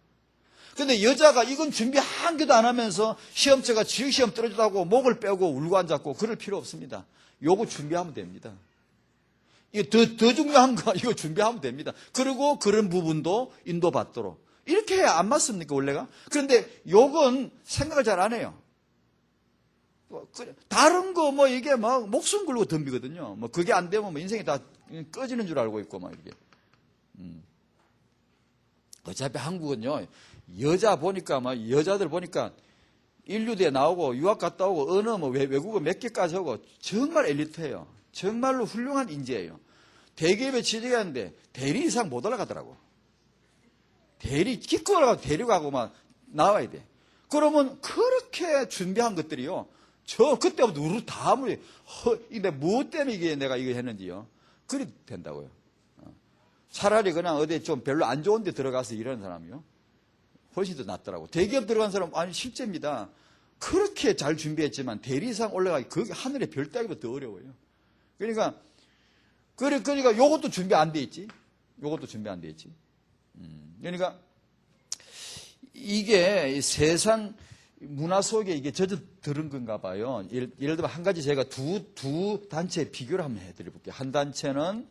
근데 여자가 이건 준비 한 개도 안 하면서 시험체가 지역시험 떨어지다고 목을 빼고 울고 앉았고 그럴 필요 없습니다. 요거 준비하면 됩니다. 이거 더 중요한 거 이거 준비하면 됩니다. 그리고 그런 부분도 인도받도록. 이렇게 해야 안 맞습니까, 원래가? 그런데 요건 생각을 잘 안 해요. 다른 거 뭐 이게 막 목숨 걸고 덤비거든요. 뭐 그게 안 되면 뭐 인생이 다 꺼지는 줄 알고 있고 막 이렇게. 어차피 한국은요, 여자들 보니까 인류대에 나오고 유학 갔다 오고 언어 뭐 외국어 몇 개까지 하고 정말 엘리트예요. 정말로 훌륭한 인재예요. 대기업에 취직하는데 대리 이상 못 올라가더라고. 기껏 올라가서 데려가고 막 나와야 돼. 그러면 그렇게 준비한 것들이요. 그때부터 우르 다음으로 근데 무엇 때문에 내가 이거 했는지요. 그리 된다고요. 차라리 그냥 어디 좀 별로 안 좋은 데 들어가서 일하는 사람이요. 훨씬 더 낫더라고. 대기업 들어간 사람, 아니, 실제입니다. 그렇게 잘 준비했지만 대리 이상 올라가기, 그게 하늘의 별 따기보다 더 어려워요. 그러니까 요것도 준비 안 돼 있지. 요것도 준비 안 돼 있지. 그러니까 이게 세상 문화 속에 이게 젖어들은 건가 봐요. 예를 들면 한 가지 제가 두 단체 비교를 한번 해드려볼게요. 한 단체는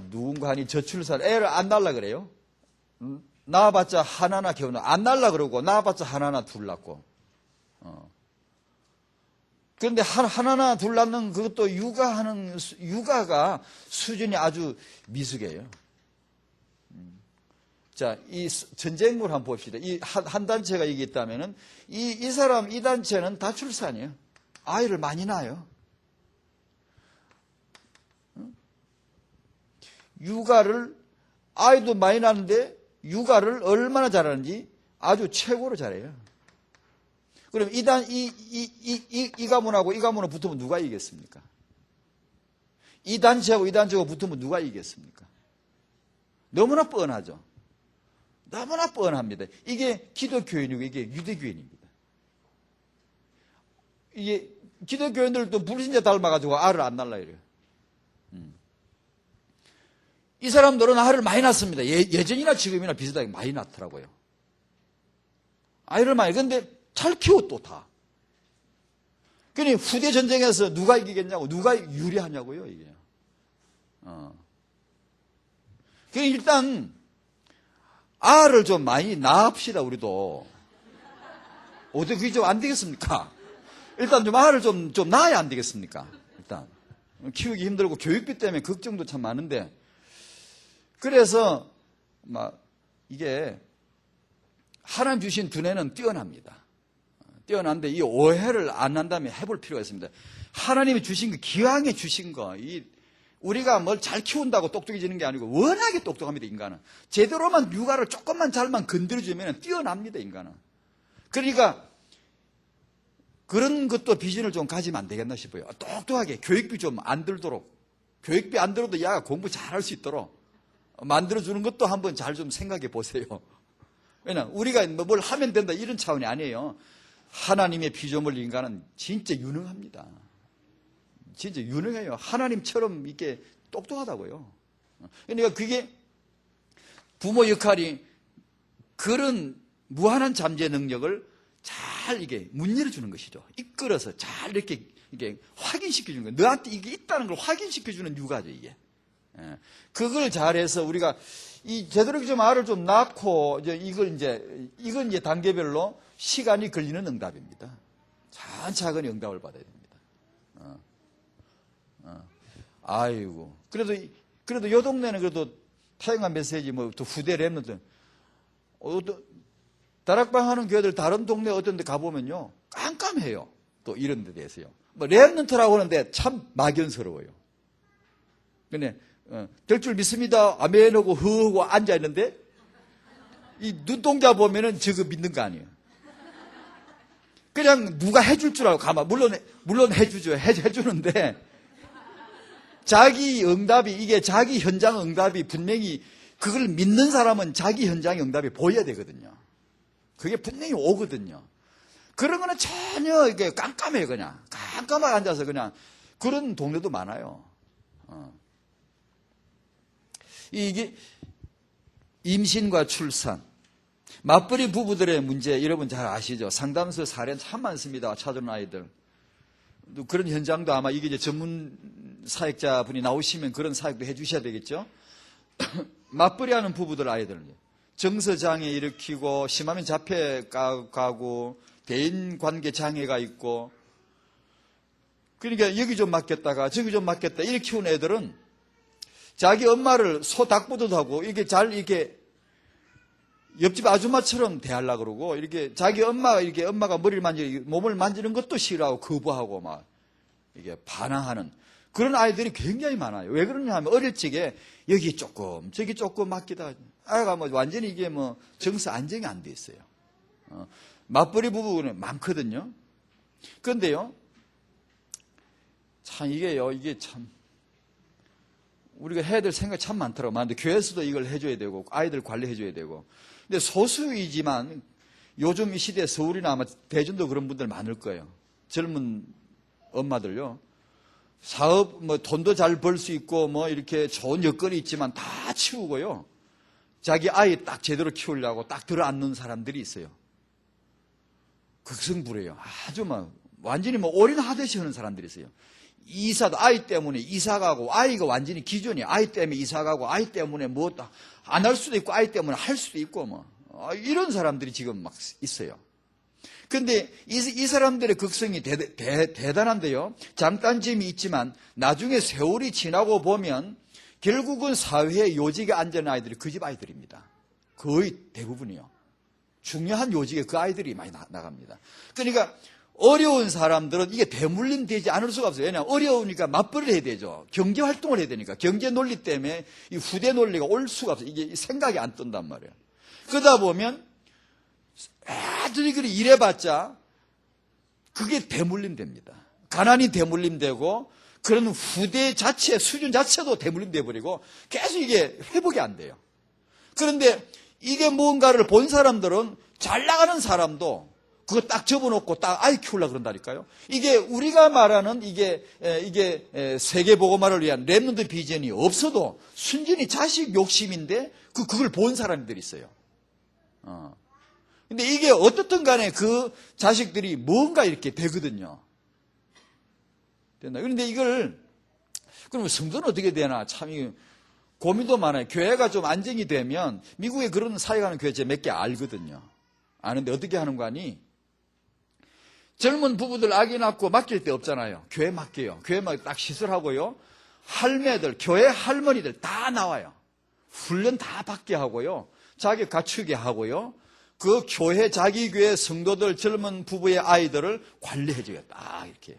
누군가 하니 저출산 애를 안 낳으려 그래요. 낳아봤자 하나나 겨우 안 낳으려 그러고 낳아봤자 하나나 둘 낳고. 그런데 하나나 둘 낳는 그것도 육아가 수준이 아주 미숙해요. 자, 이 전쟁물 한번 봅시다. 이 한 단체가 이게 있다면은 이 단체는 다 출산이에요. 아이를 많이 낳아요. 아이도 많이 낳는데 육아를 얼마나 잘하는지 아주 최고로 잘해요. 그럼 이 가문하고 이 가문을 붙으면 누가 이기겠습니까? 이 단체하고 이 단체하고 붙으면 누가 이기겠습니까? 너무나 뻔하죠. 너무나 뻔합니다. 이게 기독교인이고 이게 유대교인입니다. 이게 기독교인들도 불신자 닮아가지고 알을 안 낳으려 이래요. 이 사람들은 알을 많이 낳습니다. 예전이나 지금이나 비슷하게 많이 낳더라고요. 아이를 많이. 근데 잘 키워 또 다. 그러니 후대 전쟁에서 누가 이기겠냐고, 누가 유리하냐고요, 이게. 그러니 일단 알을 좀 많이 낳읍시다, 우리도. 어떻게 그게 좀 안 되겠습니까? 일단 좀 알을 좀 낳아야 안 되겠습니까? 일단. 키우기 힘들고 교육비 때문에 걱정도 참 많은데. 그래서, 이게, 하나님 주신 두뇌는 뛰어납니다. 뛰어난데 이 오해를 안 한다면 해볼 필요가 있습니다. 하나님이 주신 거, 기왕에 주신 거, 우리가 뭘 잘 키운다고 똑똑해지는 게 아니고 워낙에 똑똑합니다, 인간은. 제대로만 육아를 조금만 잘만 건드려주면 뛰어납니다, 인간은. 그러니까 그런 것도 비전을 좀 가지면 안 되겠나 싶어요. 똑똑하게 교육비 좀 안 들도록, 교육비 안 들어도 야가 공부 잘할 수 있도록 만들어주는 것도 한번 잘 좀 생각해 보세요. 왜냐하면 우리가 뭘 하면 된다 이런 차원이 아니에요. 하나님의 피조물 인간은 진짜 유능합니다. 진짜 유능해요. 하나님처럼 이렇게 똑똑하다고요. 그러니까 그게 부모 역할이 그런 무한한 잠재 능력을 잘 이게 문 열어주는 것이죠. 이끌어서 잘 이렇게 이게 확인시켜주는 거예요. 너한테 이게 있다는 걸 확인시켜주는 육아죠, 이게. 예. 그걸 잘해서 우리가 이 제대로 좀 알을 좀 낳고 이건 이제 단계별로 시간이 걸리는 응답입니다. 천천히 응답을 받아야 됩니다. 아이고. 그래도 요 동네는 그래도 태영한 메시지 또 후대 랩런트 다락방 하는 교회들 다른 동네 어떤 데 가보면요. 깜깜해요. 또 이런 데 대해서요. 랩런트라고 하는데 참 막연스러워요. 근데 될 줄 믿습니다. 아멘 하고 흐하고 앉아있는데 이 눈동자 보면은 저거 믿는 거 아니에요. 그냥 누가 해줄 줄 알고 가만 물론 해주죠. 해주는데 자기 응답이 이게 자기 현장 응답이 분명히 그걸 믿는 사람은 자기 현장 응답이 보여야 되거든요. 그게 분명히 오거든요. 그런 거는 전혀 이게 깜깜해요. 그냥 깜깜하게 앉아서 그냥 그런 동네도 많아요. 이게 임신과 출산, 맞벌이 부부들의 문제 여러분 잘 아시죠? 상담소 사례는 참 많습니다. 찾은 아이들. 그런 현장도 아마 이게 이제 전문 사역자분이 나오시면 그런 사역도 해주셔야 되겠죠? 맞벌이 하는 부부들 아이들. 정서장애 일으키고, 심하면 잡혀가고, 대인관계 장애가 있고, 그러니까 여기 좀 맡겼다가 저기 좀 맡겼다 이렇게 키운 애들은 자기 엄마를 소 닭보듯 하고, 이게 잘 이렇게 옆집 아줌마처럼 대하려고 그러고, 이렇게 자기 엄마가 머리를 몸을 만지는 것도 싫어하고, 거부하고, 막, 이게 반항하는 그런 아이들이 굉장히 많아요. 왜 그러냐 하면, 어릴 적에 여기 조금, 저기 조금 맡기다, 아이가 완전히 이게 정서 안정이 안 돼 있어요. 맞벌이 부부는 많거든요. 그런데요, 참, 이게 참, 우리가 해야 될 생각이 참 많더라고요. 근데 교회에서도 이걸 해줘야 되고, 아이들 관리해줘야 되고. 근데 소수이지만 요즘 이 시대에 서울이나 아마 대전도 그런 분들 많을 거예요. 젊은 엄마들요. 사업, 돈도 잘 벌 수 있고, 이렇게 좋은 여건이 있지만 다 치우고요. 자기 아이 딱 제대로 키우려고 딱 들어앉는 사람들이 있어요. 극성부래요. 아주 완전히 올인하듯이 하는 사람들이 있어요. 이사도 아이 때문에 이사가고, 아이가 완전히 기존이 아이 때문에 이사가고, 아이 때문에 안 할 수도 있고, 아이 때문에 할 수도 있고, 이런 사람들이 지금 막 있어요. 근데 이 사람들의 극성이 대단한데요. 장단점이 있지만 나중에 세월이 지나고 보면 결국은 사회의 요직에 앉은 아이들이 그 집 아이들입니다. 거의 대부분이요. 중요한 요직에 그 아이들이 많이 나갑니다. 그러니까 어려운 사람들은 이게 대물림 되지 않을 수가 없어요. 왜냐하면 어려우니까 맞벌이를 해야 되죠. 경제 활동을 해야 되니까. 경제 논리 때문에 이 후대 논리가 올 수가 없어요. 이게 생각이 안 뜬단 말이에요. 그러다 보면 애들이 그리 일해봤자 그게 대물림 됩니다. 가난이 대물림 되고 그런 후대 자체, 수준 자체도 대물림 돼버리고 계속 이게 회복이 안 돼요. 그런데 이게 무언가를 본 사람들은 잘 나가는 사람도 그거 딱 접어놓고 딱 아이 키우려고 그런다니까요. 이게 우리가 말하는 이게 세계보고마를 위한 렘넌트 비전이 없어도 순전히 자식 욕심인데 그걸 본 사람들이 있어요. 근데 이게 어떻든 간에 그 자식들이 뭔가 이렇게 되거든요. 된다. 그런데 그러면 성도는 어떻게 되나 참 고민도 많아요. 교회가 좀 안정이 되면 미국에 그런 사역하는 교회 제가 몇 개 알거든요. 아는데 어떻게 하는 거 아니? 젊은 부부들 아기 낳고 맡길 데 없잖아요. 교회 맡겨요. 교회만 딱 시설하고요. 할매들, 교회 할머니들 다 나와요. 훈련 다 받게 하고요. 자기 갖추게 하고요. 그 교회, 자기 교회 성도들, 젊은 부부의 아이들을 관리해주겠다. 이렇게.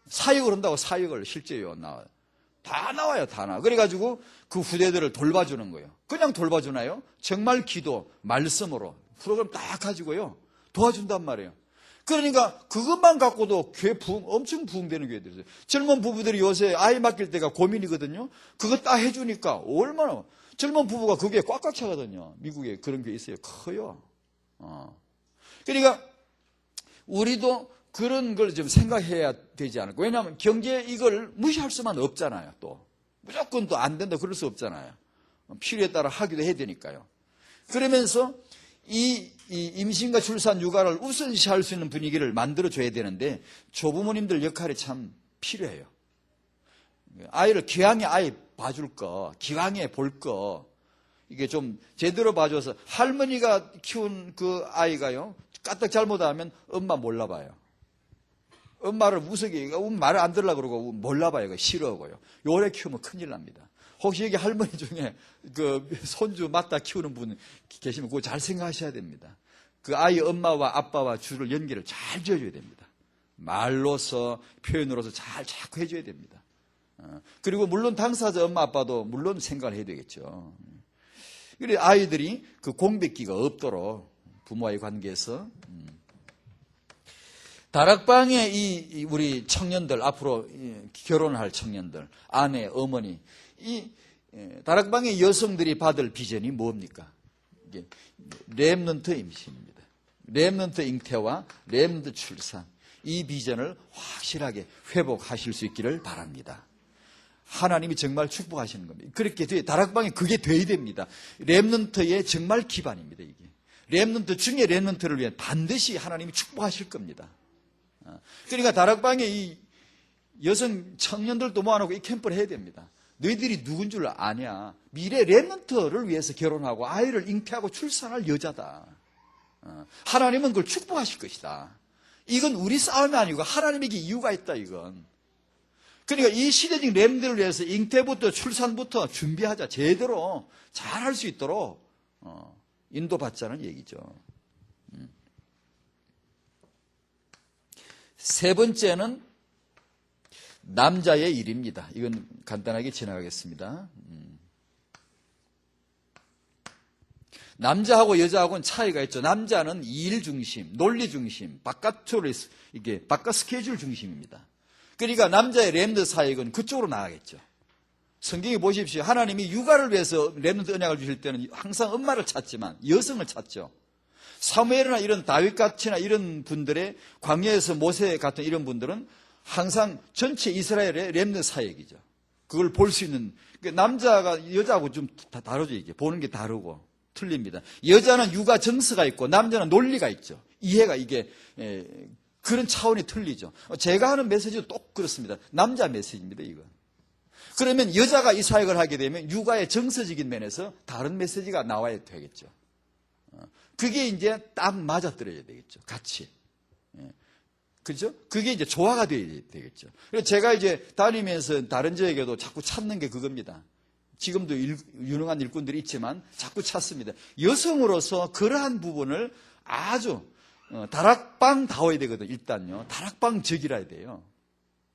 사역을 한다고 사역을 실제요. 다 나와요. 다 나와. 그래가지고 그 후대들을 돌봐주는 거예요. 그냥 돌봐주나요? 정말 기도, 말씀으로 프로그램 딱 가지고요. 도와준단 말이에요. 그러니까 그것만 갖고도 교회 엄청 부흥되는 교회들이 있어요. 젊은 부부들이 요새 아이 맡길 때가 고민이거든요. 그거 딱 해주니까 얼마나 젊은 부부가 그게 꽉꽉 차거든요. 미국에 그런 게 있어요. 커요. 그러니까 우리도 그런 걸 좀 생각해야 되지 않을까. 왜냐하면 경제 이걸 무시할 수만 없잖아요. 또 무조건 또 안 된다 그럴 수 없잖아요. 필요에 따라 하기도 해야 되니까요. 그러면서 이 임신과 출산, 육아를 우선시할 수 있는 분위기를 만들어줘야 되는데 조부모님들 역할이 참 필요해요. 아이를 기왕에 아이 봐줄 거, 기왕에 볼 거, 이게 좀 제대로 봐줘서 할머니가 키운 그 아이가요, 까딱 잘못하면 엄마 몰라봐요. 엄마를 무섭게, 말을 안 들으려고 그러고 몰라봐요. 싫어하고요. 요래 키우면 큰일 납니다. 혹시 여기 할머니 중에 그 손주 맞다 키우는 분 계시면 그거 잘 생각하셔야 됩니다. 그 아이 엄마와 아빠와 줄을 연결을 잘 지어줘야 됩니다. 말로서, 표현으로서 잘 자꾸 해줘야 됩니다. 그리고 물론 당사자 엄마 아빠도 물론 생각을 해야 되겠죠. 그래 아이들이 그 공백기가 없도록 부모와의 관계에서 다락방에 이 우리 청년들, 앞으로 결혼할 청년들, 아내, 어머니, 이 다락방의 여성들이 받을 비전이 뭡니까? 이게 렘넌트 임신입니다. 렘넌트 잉태와 렘넌트 출산, 이 비전을 확실하게 회복하실 수 있기를 바랍니다. 하나님이 정말 축복하시는 겁니다. 그렇게 다락방이 그게 돼야 됩니다. 렘넌트의 정말 기반입니다. 이게 렘넌트 중에 렘넌트를 위해 반드시 하나님이 축복하실 겁니다. 그러니까 다락방에 이 여성 청년들도 모아놓고 이 캠프를 해야 됩니다. 너희들이 누군 줄 아냐? 미래 렘넌트를 위해서 결혼하고 아이를 잉태하고 출산할 여자다. 하나님은 그걸 축복하실 것이다. 이건 우리 싸움이 아니고 하나님에게 이유가 있다, 이건. 그러니까 이 시대적 렘들을 위해서 잉태부터 출산부터 준비하자. 제대로 잘 할 수 있도록 인도받자는 얘기죠. 세 번째는 남자의 일입니다. 이건 간단하게 지나가겠습니다. 남자하고 여자하고는 차이가 있죠. 남자는 일 중심, 논리 중심, 바깥으로 이게 바깥 스케줄 중심입니다. 그러니까 남자의 렘넌트 사역은 그쪽으로 나가겠죠. 성경에 보십시오. 하나님이 육아를 위해서 렘넌트 언약을 주실 때는 항상 엄마를 찾지만 여성을 찾죠. 사무엘이나 이런 다윗같이나 이런 분들의 광야에서 모세 같은 이런 분들은 항상 전체 이스라엘의 렘넌트 사역이죠. 그걸 볼 수 있는, 남자가 여자하고 좀 다르죠. 이게 보는 게 다르고 틀립니다. 여자는 육아 정서가 있고 남자는 논리가 있죠. 이해가 이게 그런 차원이 틀리죠. 제가 하는 메시지도 똑 그렇습니다. 남자 메시지입니다, 이건. 그러면 여자가 이 사역을 하게 되면 육아의 정서적인 면에서 다른 메시지가 나와야 되겠죠. 그게 이제 딱 맞아떨어야 되겠죠. 같이. 그렇죠? 그게 이제 조화가 되어야 되겠죠. 그래서 제가 이제 다니면서 다른 지역에도 자꾸 찾는 게 그겁니다. 지금도 유능한 일꾼들이 있지만 자꾸 찾습니다. 여성으로서 그러한 부분을 아주 다락방다워야 되거든요. 일단요. 다락방적이라야 돼요.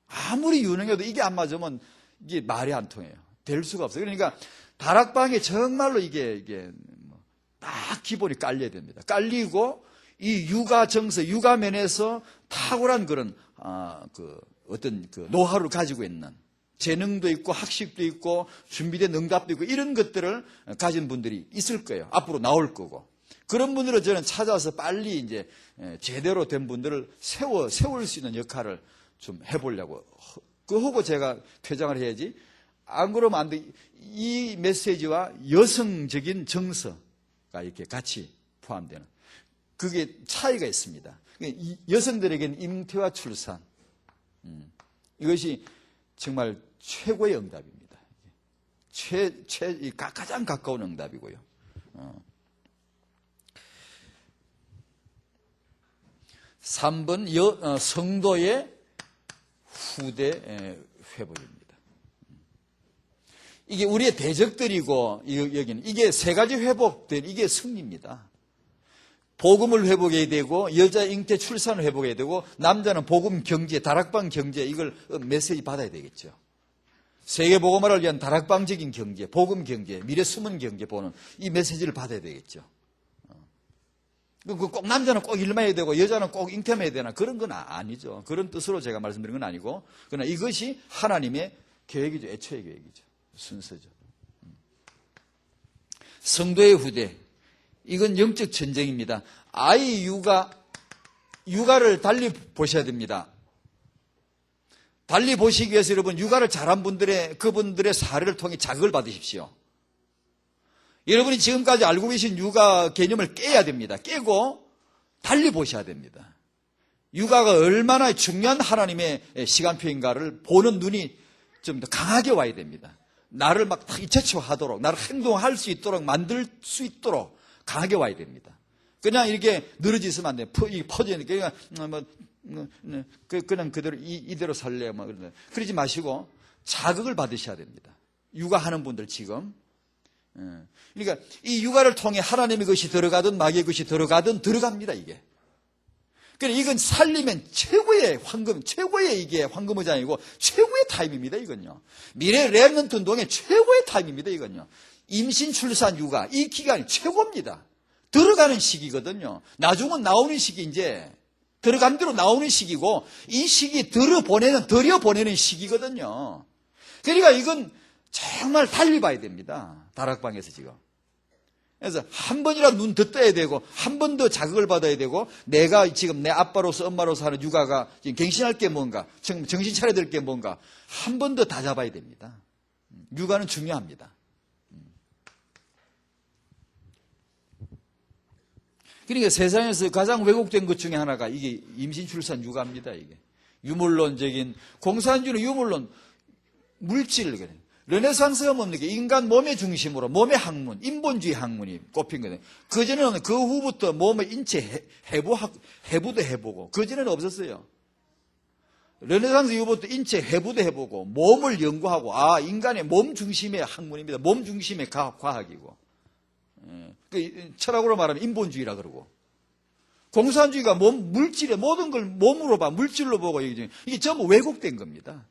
아무리 유능해도 이게 안 맞으면 이게 말이 안 통해요. 될 수가 없어요. 그러니까 다락방에 정말로 이게 딱 기본이 깔려야 됩니다. 깔리고 이 육아 정서, 육아 면에서 탁월한 그런 어떤 그 노하우를 가지고 있는 재능도 있고 학식도 있고 준비된 응답도 있고 이런 것들을 가진 분들이 있을 거예요. 앞으로 나올 거고. 그런 분들을 저는 찾아서 빨리 이제 제대로 된 분들을 세울 수 있는 역할을 좀 해보려고. 그하고 제가 퇴장을 해야지. 안 그러면 안 돼. 이 메시지와 여성적인 정서가 이렇게 같이 포함되는. 그게 차이가 있습니다. 여성들에게는 잉태와 출산. 이것이 정말 최고의 응답입니다. 가장 가까운 응답이고요. 3번 성도의 후대 회복입니다. 이게 우리의 대적들이고 여기는 이게 세 가지 회복된 이게 승리입니다. 복음을 회복해야 되고 여자 잉태 출산을 회복해야 되고 남자는 복음 경제, 다락방 경제 이걸 메시지 받아야 되겠죠. 세계 복음화를 위한 다락방적인 경제, 복음 경제, 미래 숨은 경제 보는 이 메시지를 받아야 되겠죠. 꼭 남자는 꼭 일만 해야 되고 여자는 꼭 잉태만 해야 되나 그런 건 아니죠. 그런 뜻으로 제가 말씀드린 건 아니고 그러나 이것이 하나님의 계획이죠. 애초의 계획이죠. 순서죠. 성도의 후대. 이건 영적 전쟁입니다. 아이 육아를 달리 보셔야 됩니다. 달리 보시기 위해서 여러분 육아를 잘한 그분들의 사례를 통해 자극을 받으십시오. 여러분이 지금까지 알고 계신 육아 개념을 깨야 됩니다. 깨고 달리 보셔야 됩니다. 육아가 얼마나 중요한 하나님의 시간표인가를 보는 눈이 좀 더 강하게 와야 됩니다. 나를 막 이체처하도록, 나를 행동할 수 있도록 만들 수 있도록 강하게 와야 됩니다. 그냥 이렇게 늘어지으면 안 돼요. 퍼지니까 그냥 그대로 이대로 살래요. 막 그러지 마시고 자극을 받으셔야 됩니다. 육아하는 분들 지금. 그러니까 이 육아를 통해 하나님의 것이 들어가든 마귀의 것이 들어가든 들어갑니다, 이게. 그러니까 이건 살리면 최고의 황금, 최고의 이게 황금의장이고 최고의 타임입니다, 이건요. 미래 렘넌트 운동의 최고의 타임입니다, 이건요. 임신, 출산, 육아, 이 기간이 최고입니다. 들어가는 시기거든요. 나중은 나오는 시기, 이제. 들어간 대로 나오는 시기고, 이 시기 들여보내는 시기거든요. 그러니까 이건 정말 달리 봐야 됩니다. 다락방에서 지금. 그래서 한 번이라도 눈 더 떠야 되고, 한 번 더 자극을 받아야 되고, 내가 지금 내 아빠로서 엄마로서 하는 육아가 지금 갱신할 게 뭔가, 정신 차려야 될 게 뭔가, 한 번 더 다 잡아야 됩니다. 육아는 중요합니다. 그러니까 세상에서 가장 왜곡된 것 중에 하나가 이게 임신, 출산, 육아입니다, 이게. 유물론적인, 공산주의는 유물론, 물질, 그래. 르네상스가 뭡니까? 인간 몸의 중심으로, 몸의 학문, 인본주의 학문이 꼽힌 거예요. 그전에는, 그 후부터 몸의 인체 해부도 해보고, 그전에는 없었어요. 르네상스 이후부터 인체 해부도 해보고, 몸을 연구하고, 인간의 몸 중심의 학문입니다. 몸 중심의 과학이고. 철학으로 말하면 인본주의라 그러고. 공산주의가 물질의 모든 걸 몸으로 봐, 물질로 보고, 이게 전부 왜곡된 겁니다.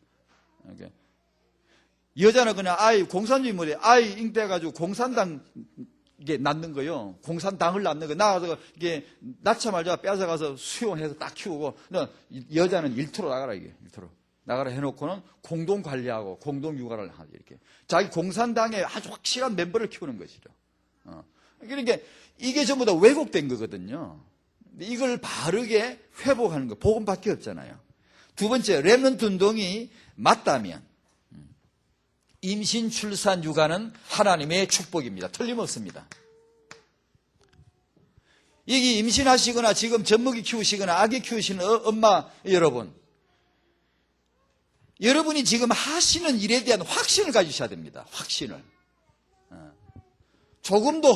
여자는 그냥 공산주의 모델, 잉태해가지고 공산당, 이게 낳는 거요. 공산당을 낳는 거. 나가서, 이게, 낳자마자 뺏어가서 수용해서 딱 키우고, 여자는 일터로 나가라, 이게. 일터로. 나가라 해놓고는 공동 관리하고, 공동 육아를 하지, 이렇게. 자기 공산당에 아주 확실한 멤버를 키우는 것이죠. 그러니까, 이게 전부 다 왜곡된 거거든요. 이걸 바르게 회복하는 거, 복음밖에 없잖아요. 두 번째, 렘넌트 운동이 맞다면, 임신, 출산, 육아는 하나님의 축복입니다. 틀림없습니다. 이게 임신하시거나 지금 젖먹이 키우시거나 아기 키우시는 엄마 여러분, 여러분이 지금 하시는 일에 대한 확신을 가지셔야 됩니다. 확신을. 조금도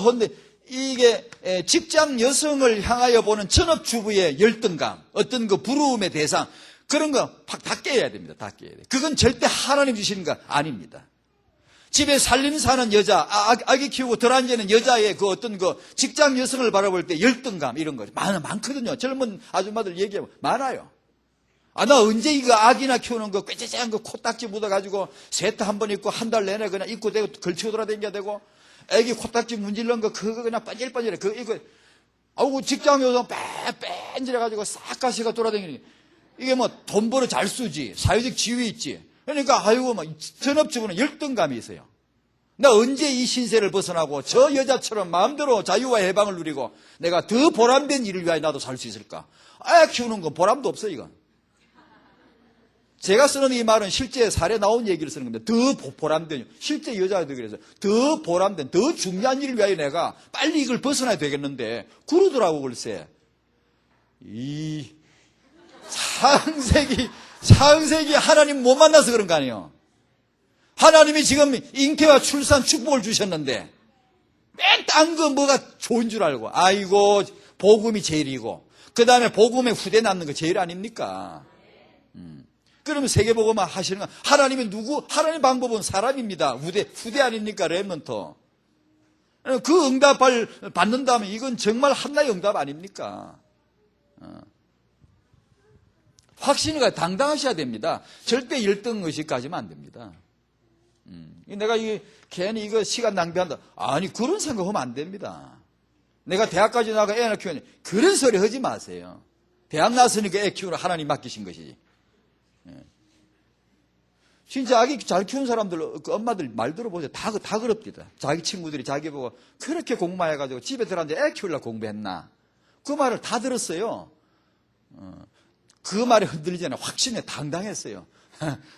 이게 직장 여성을 향하여 보는 전업주부의 열등감, 어떤 그 부러움의 대상, 그런 거 다 깨야 됩니다. 다 깨야 돼요. 그건 절대 하나님 주시는 거 아닙니다. 집에 살림 사는 여자, 아기 키우고 들어앉는 여자의 그 어떤 그 직장 여성을 바라볼 때 열등감 이런 거 많거든요. 젊은 아줌마들 얘기하면 많아요. 나 언제 이거 아기나 키우는 거 꾀째째한 거 코딱지 묻어가지고 세트 한 번 입고 한 달 내내 그냥 입고 대고 걸치고 돌아다녀야 되고 애기 코딱지 문질른 거 그거 그냥 반질반질해. 이거 직장 여성 뺀질해가지고 싹 가시가 돌아다니니 이게 뭐 돈 벌어 잘 쓰지 사회적 지위 있지. 그러니까 전업주부는 열등감이 있어요. 나 언제 이 신세를 벗어나고 저 여자처럼 마음대로 자유와 해방을 누리고 내가 더 보람된 일을 위하여 나도 살 수 있을까? 키우는 건 보람도 없어 이건. 제가 쓰는 이 말은 실제 사례 나온 얘기를 쓰는 겁니다. 더 보람된, 실제 여자들이 그래서 더 보람된, 더 중요한 일을 위하여 내가 빨리 이걸 벗어나야 되겠는데 그러더라고 글쎄. 이 상세기 하나님 못 만나서 그런 거 아니에요. 하나님이 지금 잉태와 출산 축복을 주셨는데 맨 딴 거 뭐가 좋은 줄 알고 아이고 복음이 제일이고 그 다음에 복음의 후대 낳는 거 제일 아닙니까? 그러면 세계복음 하시는 거 하나님이 하나님 방법은 사람입니다. 후대 아닙니까? 렘넌트. 그 응답을 받는다면 이건 정말 한나의 응답 아닙니까? 확신이가 당당하셔야 됩니다. 절대 열등의식 가지면 안 됩니다. 내가 괜히 이거 시간 낭비한다. 아니, 그런 생각하면 안 됩니다. 내가 대학까지 나가 애 하나 키우니 그런 소리 하지 마세요. 대학 나왔으니까 애 키우는 하나님 맡기신 것이지. 진짜 아기 잘 키운 사람들, 그 엄마들 말 들어보세요. 다 그럽니다. 자기 친구들이 자기 보고 그렇게 공부만 해가지고 집에 들어왔는데 애 키우려고 공부했나. 그 말을 다 들었어요. 그 말에 흔들리잖아요. 확신에 당당했어요.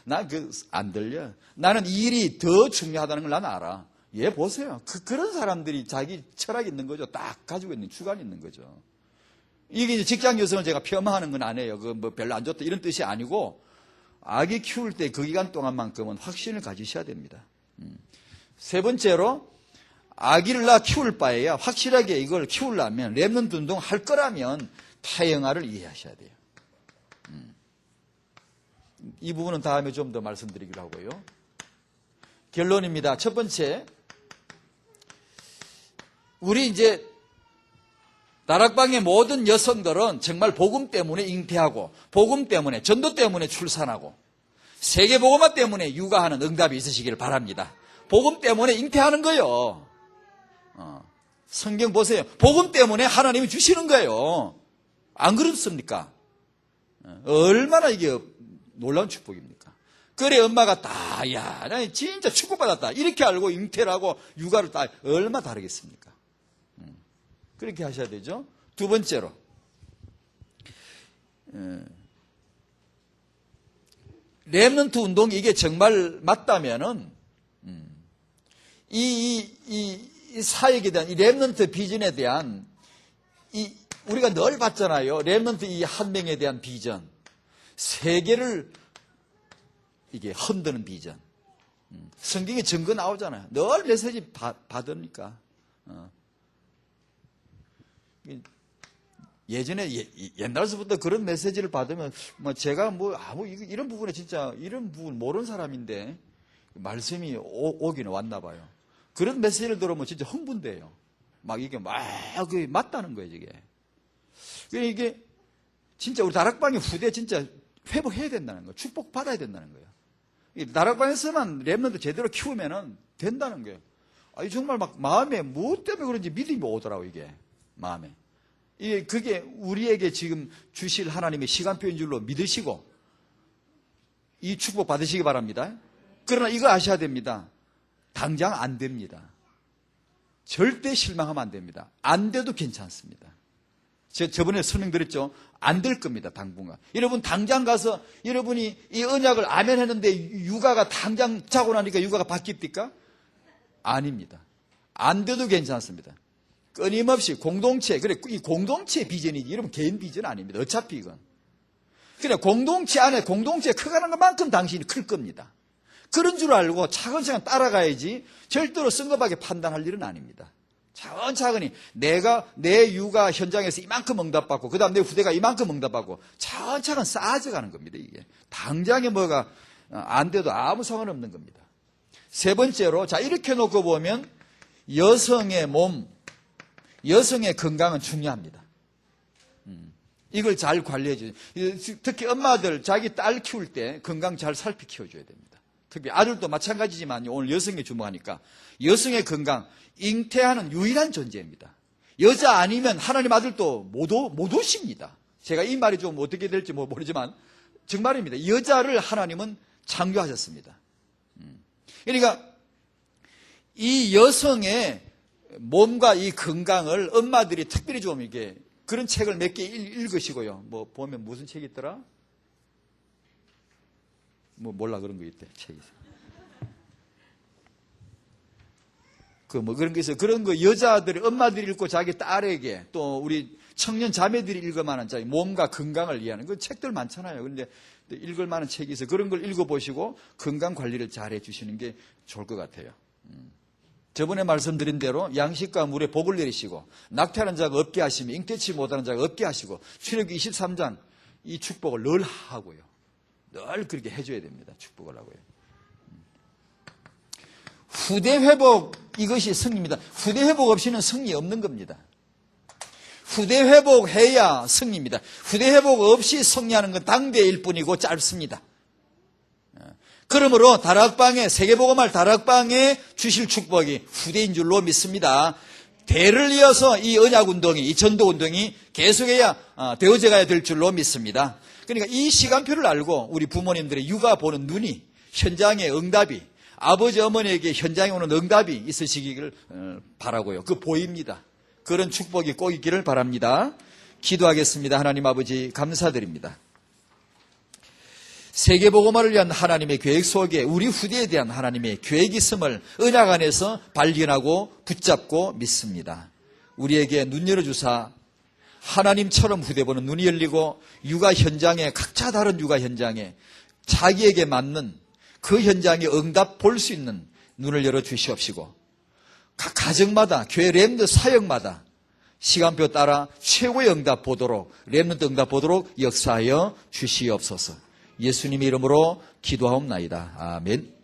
난 안 들려. 나는 이 일이 더 중요하다는 걸 난 알아. 얘 보세요. 그런 사람들이 자기 철학이 있는 거죠. 딱 가지고 있는 주관이 있는 거죠. 이게 이제 직장 여성을 제가 폄하하는 건 아니에요. 그 뭐 별로 안 좋다 이런 뜻이 아니고, 아기 키울 때 그 기간 동안만큼은 확신을 가지셔야 됩니다. 세 번째로, 아기를 낳아 키울 바에야 확실하게 이걸 키우려면, 렘넌트 운동 할 거라면 타영화를 이해하셔야 돼요. 이 부분은 다음에 좀 더 말씀드리기로 하고요. 결론입니다. 첫 번째, 우리 이제 다락방의 모든 여성들은 정말 복음 때문에 잉태하고, 복음 때문에, 전도 때문에 출산하고, 세계복음화 때문에 육아하는 응답이 있으시기를 바랍니다. 복음 때문에 잉태하는 거예요. 성경 보세요. 복음 때문에 하나님이 주시는 거예요. 안 그렇습니까? 얼마나 이게 놀라운 축복입니까? 그래 엄마가 다, 야, 나 진짜 축복받았다. 이렇게 알고 잉태를 하고 육아를 다 얼마나 다르겠습니까? 그렇게 하셔야 되죠. 두 번째로, 렘넌트 운동이 이게 정말 맞다면은, 이 사역에 대한, 이 렘넌트 비전에 대한, 우리가 늘 봤잖아요. 렘넌트 이 한 명에 대한 비전. 세계를 이게 흔드는 비전. 성경에 증거 나오잖아요. 늘 메시지 받으니까. 예전에 옛날서부터 그런 메시지를 받으면 뭐 제가 이런 부분에 진짜 이런 부분 모르는 사람인데 말씀이 오기는 왔나 봐요. 그런 메시지를 들으면 진짜 흥분돼요. 막 이게 그게 맞다는 거예요, 이게. 이게 진짜 우리 다락방의 후대 진짜 회복해야 된다는 거예요. 축복 받아야 된다는 거예요. 다락방에서만 렘넌트 제대로 키우면은 된다는 거예요. 정말 막 마음에 무엇 때문에 그런지 믿음이 오더라고, 이게. 마음에. 그게 우리에게 지금 주실 하나님의 시간표인 줄로 믿으시고 이 축복 받으시기 바랍니다. 그러나 이거 아셔야 됩니다. 당장 안 됩니다. 절대 실망하면 안 됩니다. 안 돼도 괜찮습니다. 제가 저번에 설명드렸죠. 안 될 겁니다. 당분간. 여러분 당장 가서 여러분이 이 언약을 아멘 했는데 육아가 당장 자고 나니까 육아가 바뀝니까? 아닙니다. 안 돼도 괜찮습니다. 끊임없이 공동체, 이 공동체 비전이지, 여러분 개인 비전 아닙니다. 어차피 이건. 공동체 안에 공동체 커가는 것만큼 당신이 클 겁니다. 그런 줄 알고 차근차근 따라가야지 절대로 성급하게 판단할 일은 아닙니다. 차근차근히 내 육아 현장에서 이만큼 응답받고, 그 다음 내 후대가 이만큼 응답받고, 차근차근 쌓아져가는 겁니다, 이게. 당장에 뭐가 안 돼도 아무 상관없는 겁니다. 세 번째로, 자, 이렇게 놓고 보면 여성의 몸, 여성의 건강은 중요합니다. 이걸 잘 관리해 줘요. 특히 엄마들 자기 딸 키울 때 건강 잘 살피 키워줘야 됩니다. 특히 아들도 마찬가지지만 오늘 여성에 주목하니까 여성의 건강, 잉태하는 유일한 존재입니다. 여자 아니면 하나님 아들도 못 오십니다. 제가 이 말이 좀 어떻게 될지 모르지만 정말입니다. 여자를 하나님은 창조하셨습니다. 그러니까 이 여성의 몸과 이 건강을 엄마들이 특별히 좀 이게 그런 책을 몇 개 읽으시고요. 보면 무슨 책이 있더라? 몰라 그런 거 있대. 책이. 그런 거 있어요. 그런 거 여자들이 엄마들이 읽고 자기 딸에게 또 우리 청년 자매들이 읽을 만한 자기 몸과 건강을 이해하는 그 책들 많잖아요. 그런데 읽을 만한 책이 있어요. 그런 걸 읽어보시고 건강 관리를 잘 해주시는 게 좋을 것 같아요. 저번에 말씀드린 대로 양식과 물에 복을 내리시고 낙태하는 자가 없게 하시며 잉태치 못하는 자가 없게 하시고 출애굽기 23장 이 축복을 늘 하고요. 늘 그렇게 해줘야 됩니다. 축복을 하고요. 후대 회복, 이것이 승리입니다. 후대 회복 없이는 승리 없는 겁니다. 후대 회복해야 승리입니다. 후대 회복 없이 승리하는 건 당대일 뿐이고 짧습니다. 그러므로 다락방에, 세계복음할 다락방에 주실 축복이 후대인 줄로 믿습니다. 대를 이어서 이 언약운동이, 이 전도운동이 계속해야 되어져 가야 될 줄로 믿습니다. 그러니까 이 시간표를 알고 우리 부모님들의 육아 보는 눈이, 현장의 응답이, 아버지 어머니에게 현장에 오는 응답이 있으시기를 바라고요. 보입니다. 그런 축복이 꼭 있기를 바랍니다. 기도하겠습니다. 하나님 아버지 감사드립니다. 세계복음화를 위한 하나님의 계획 속에 우리 후대에 대한 하나님의 계획이 있음을 언약 안에서 발견하고 붙잡고 믿습니다. 우리에게 눈 열어주사 하나님처럼 후대보는 눈이 열리고 육아 현장에 각자 다른 육아 현장에 자기에게 맞는 그 현장에 응답 볼 수 있는 눈을 열어주시옵시고 각 가정마다 교회 렘넌트 사역마다 시간표 따라 최고의 응답 보도록 렘넌트 응답 보도록 역사하여 주시옵소서. 예수님의 이름으로 기도하옵나이다. 아멘.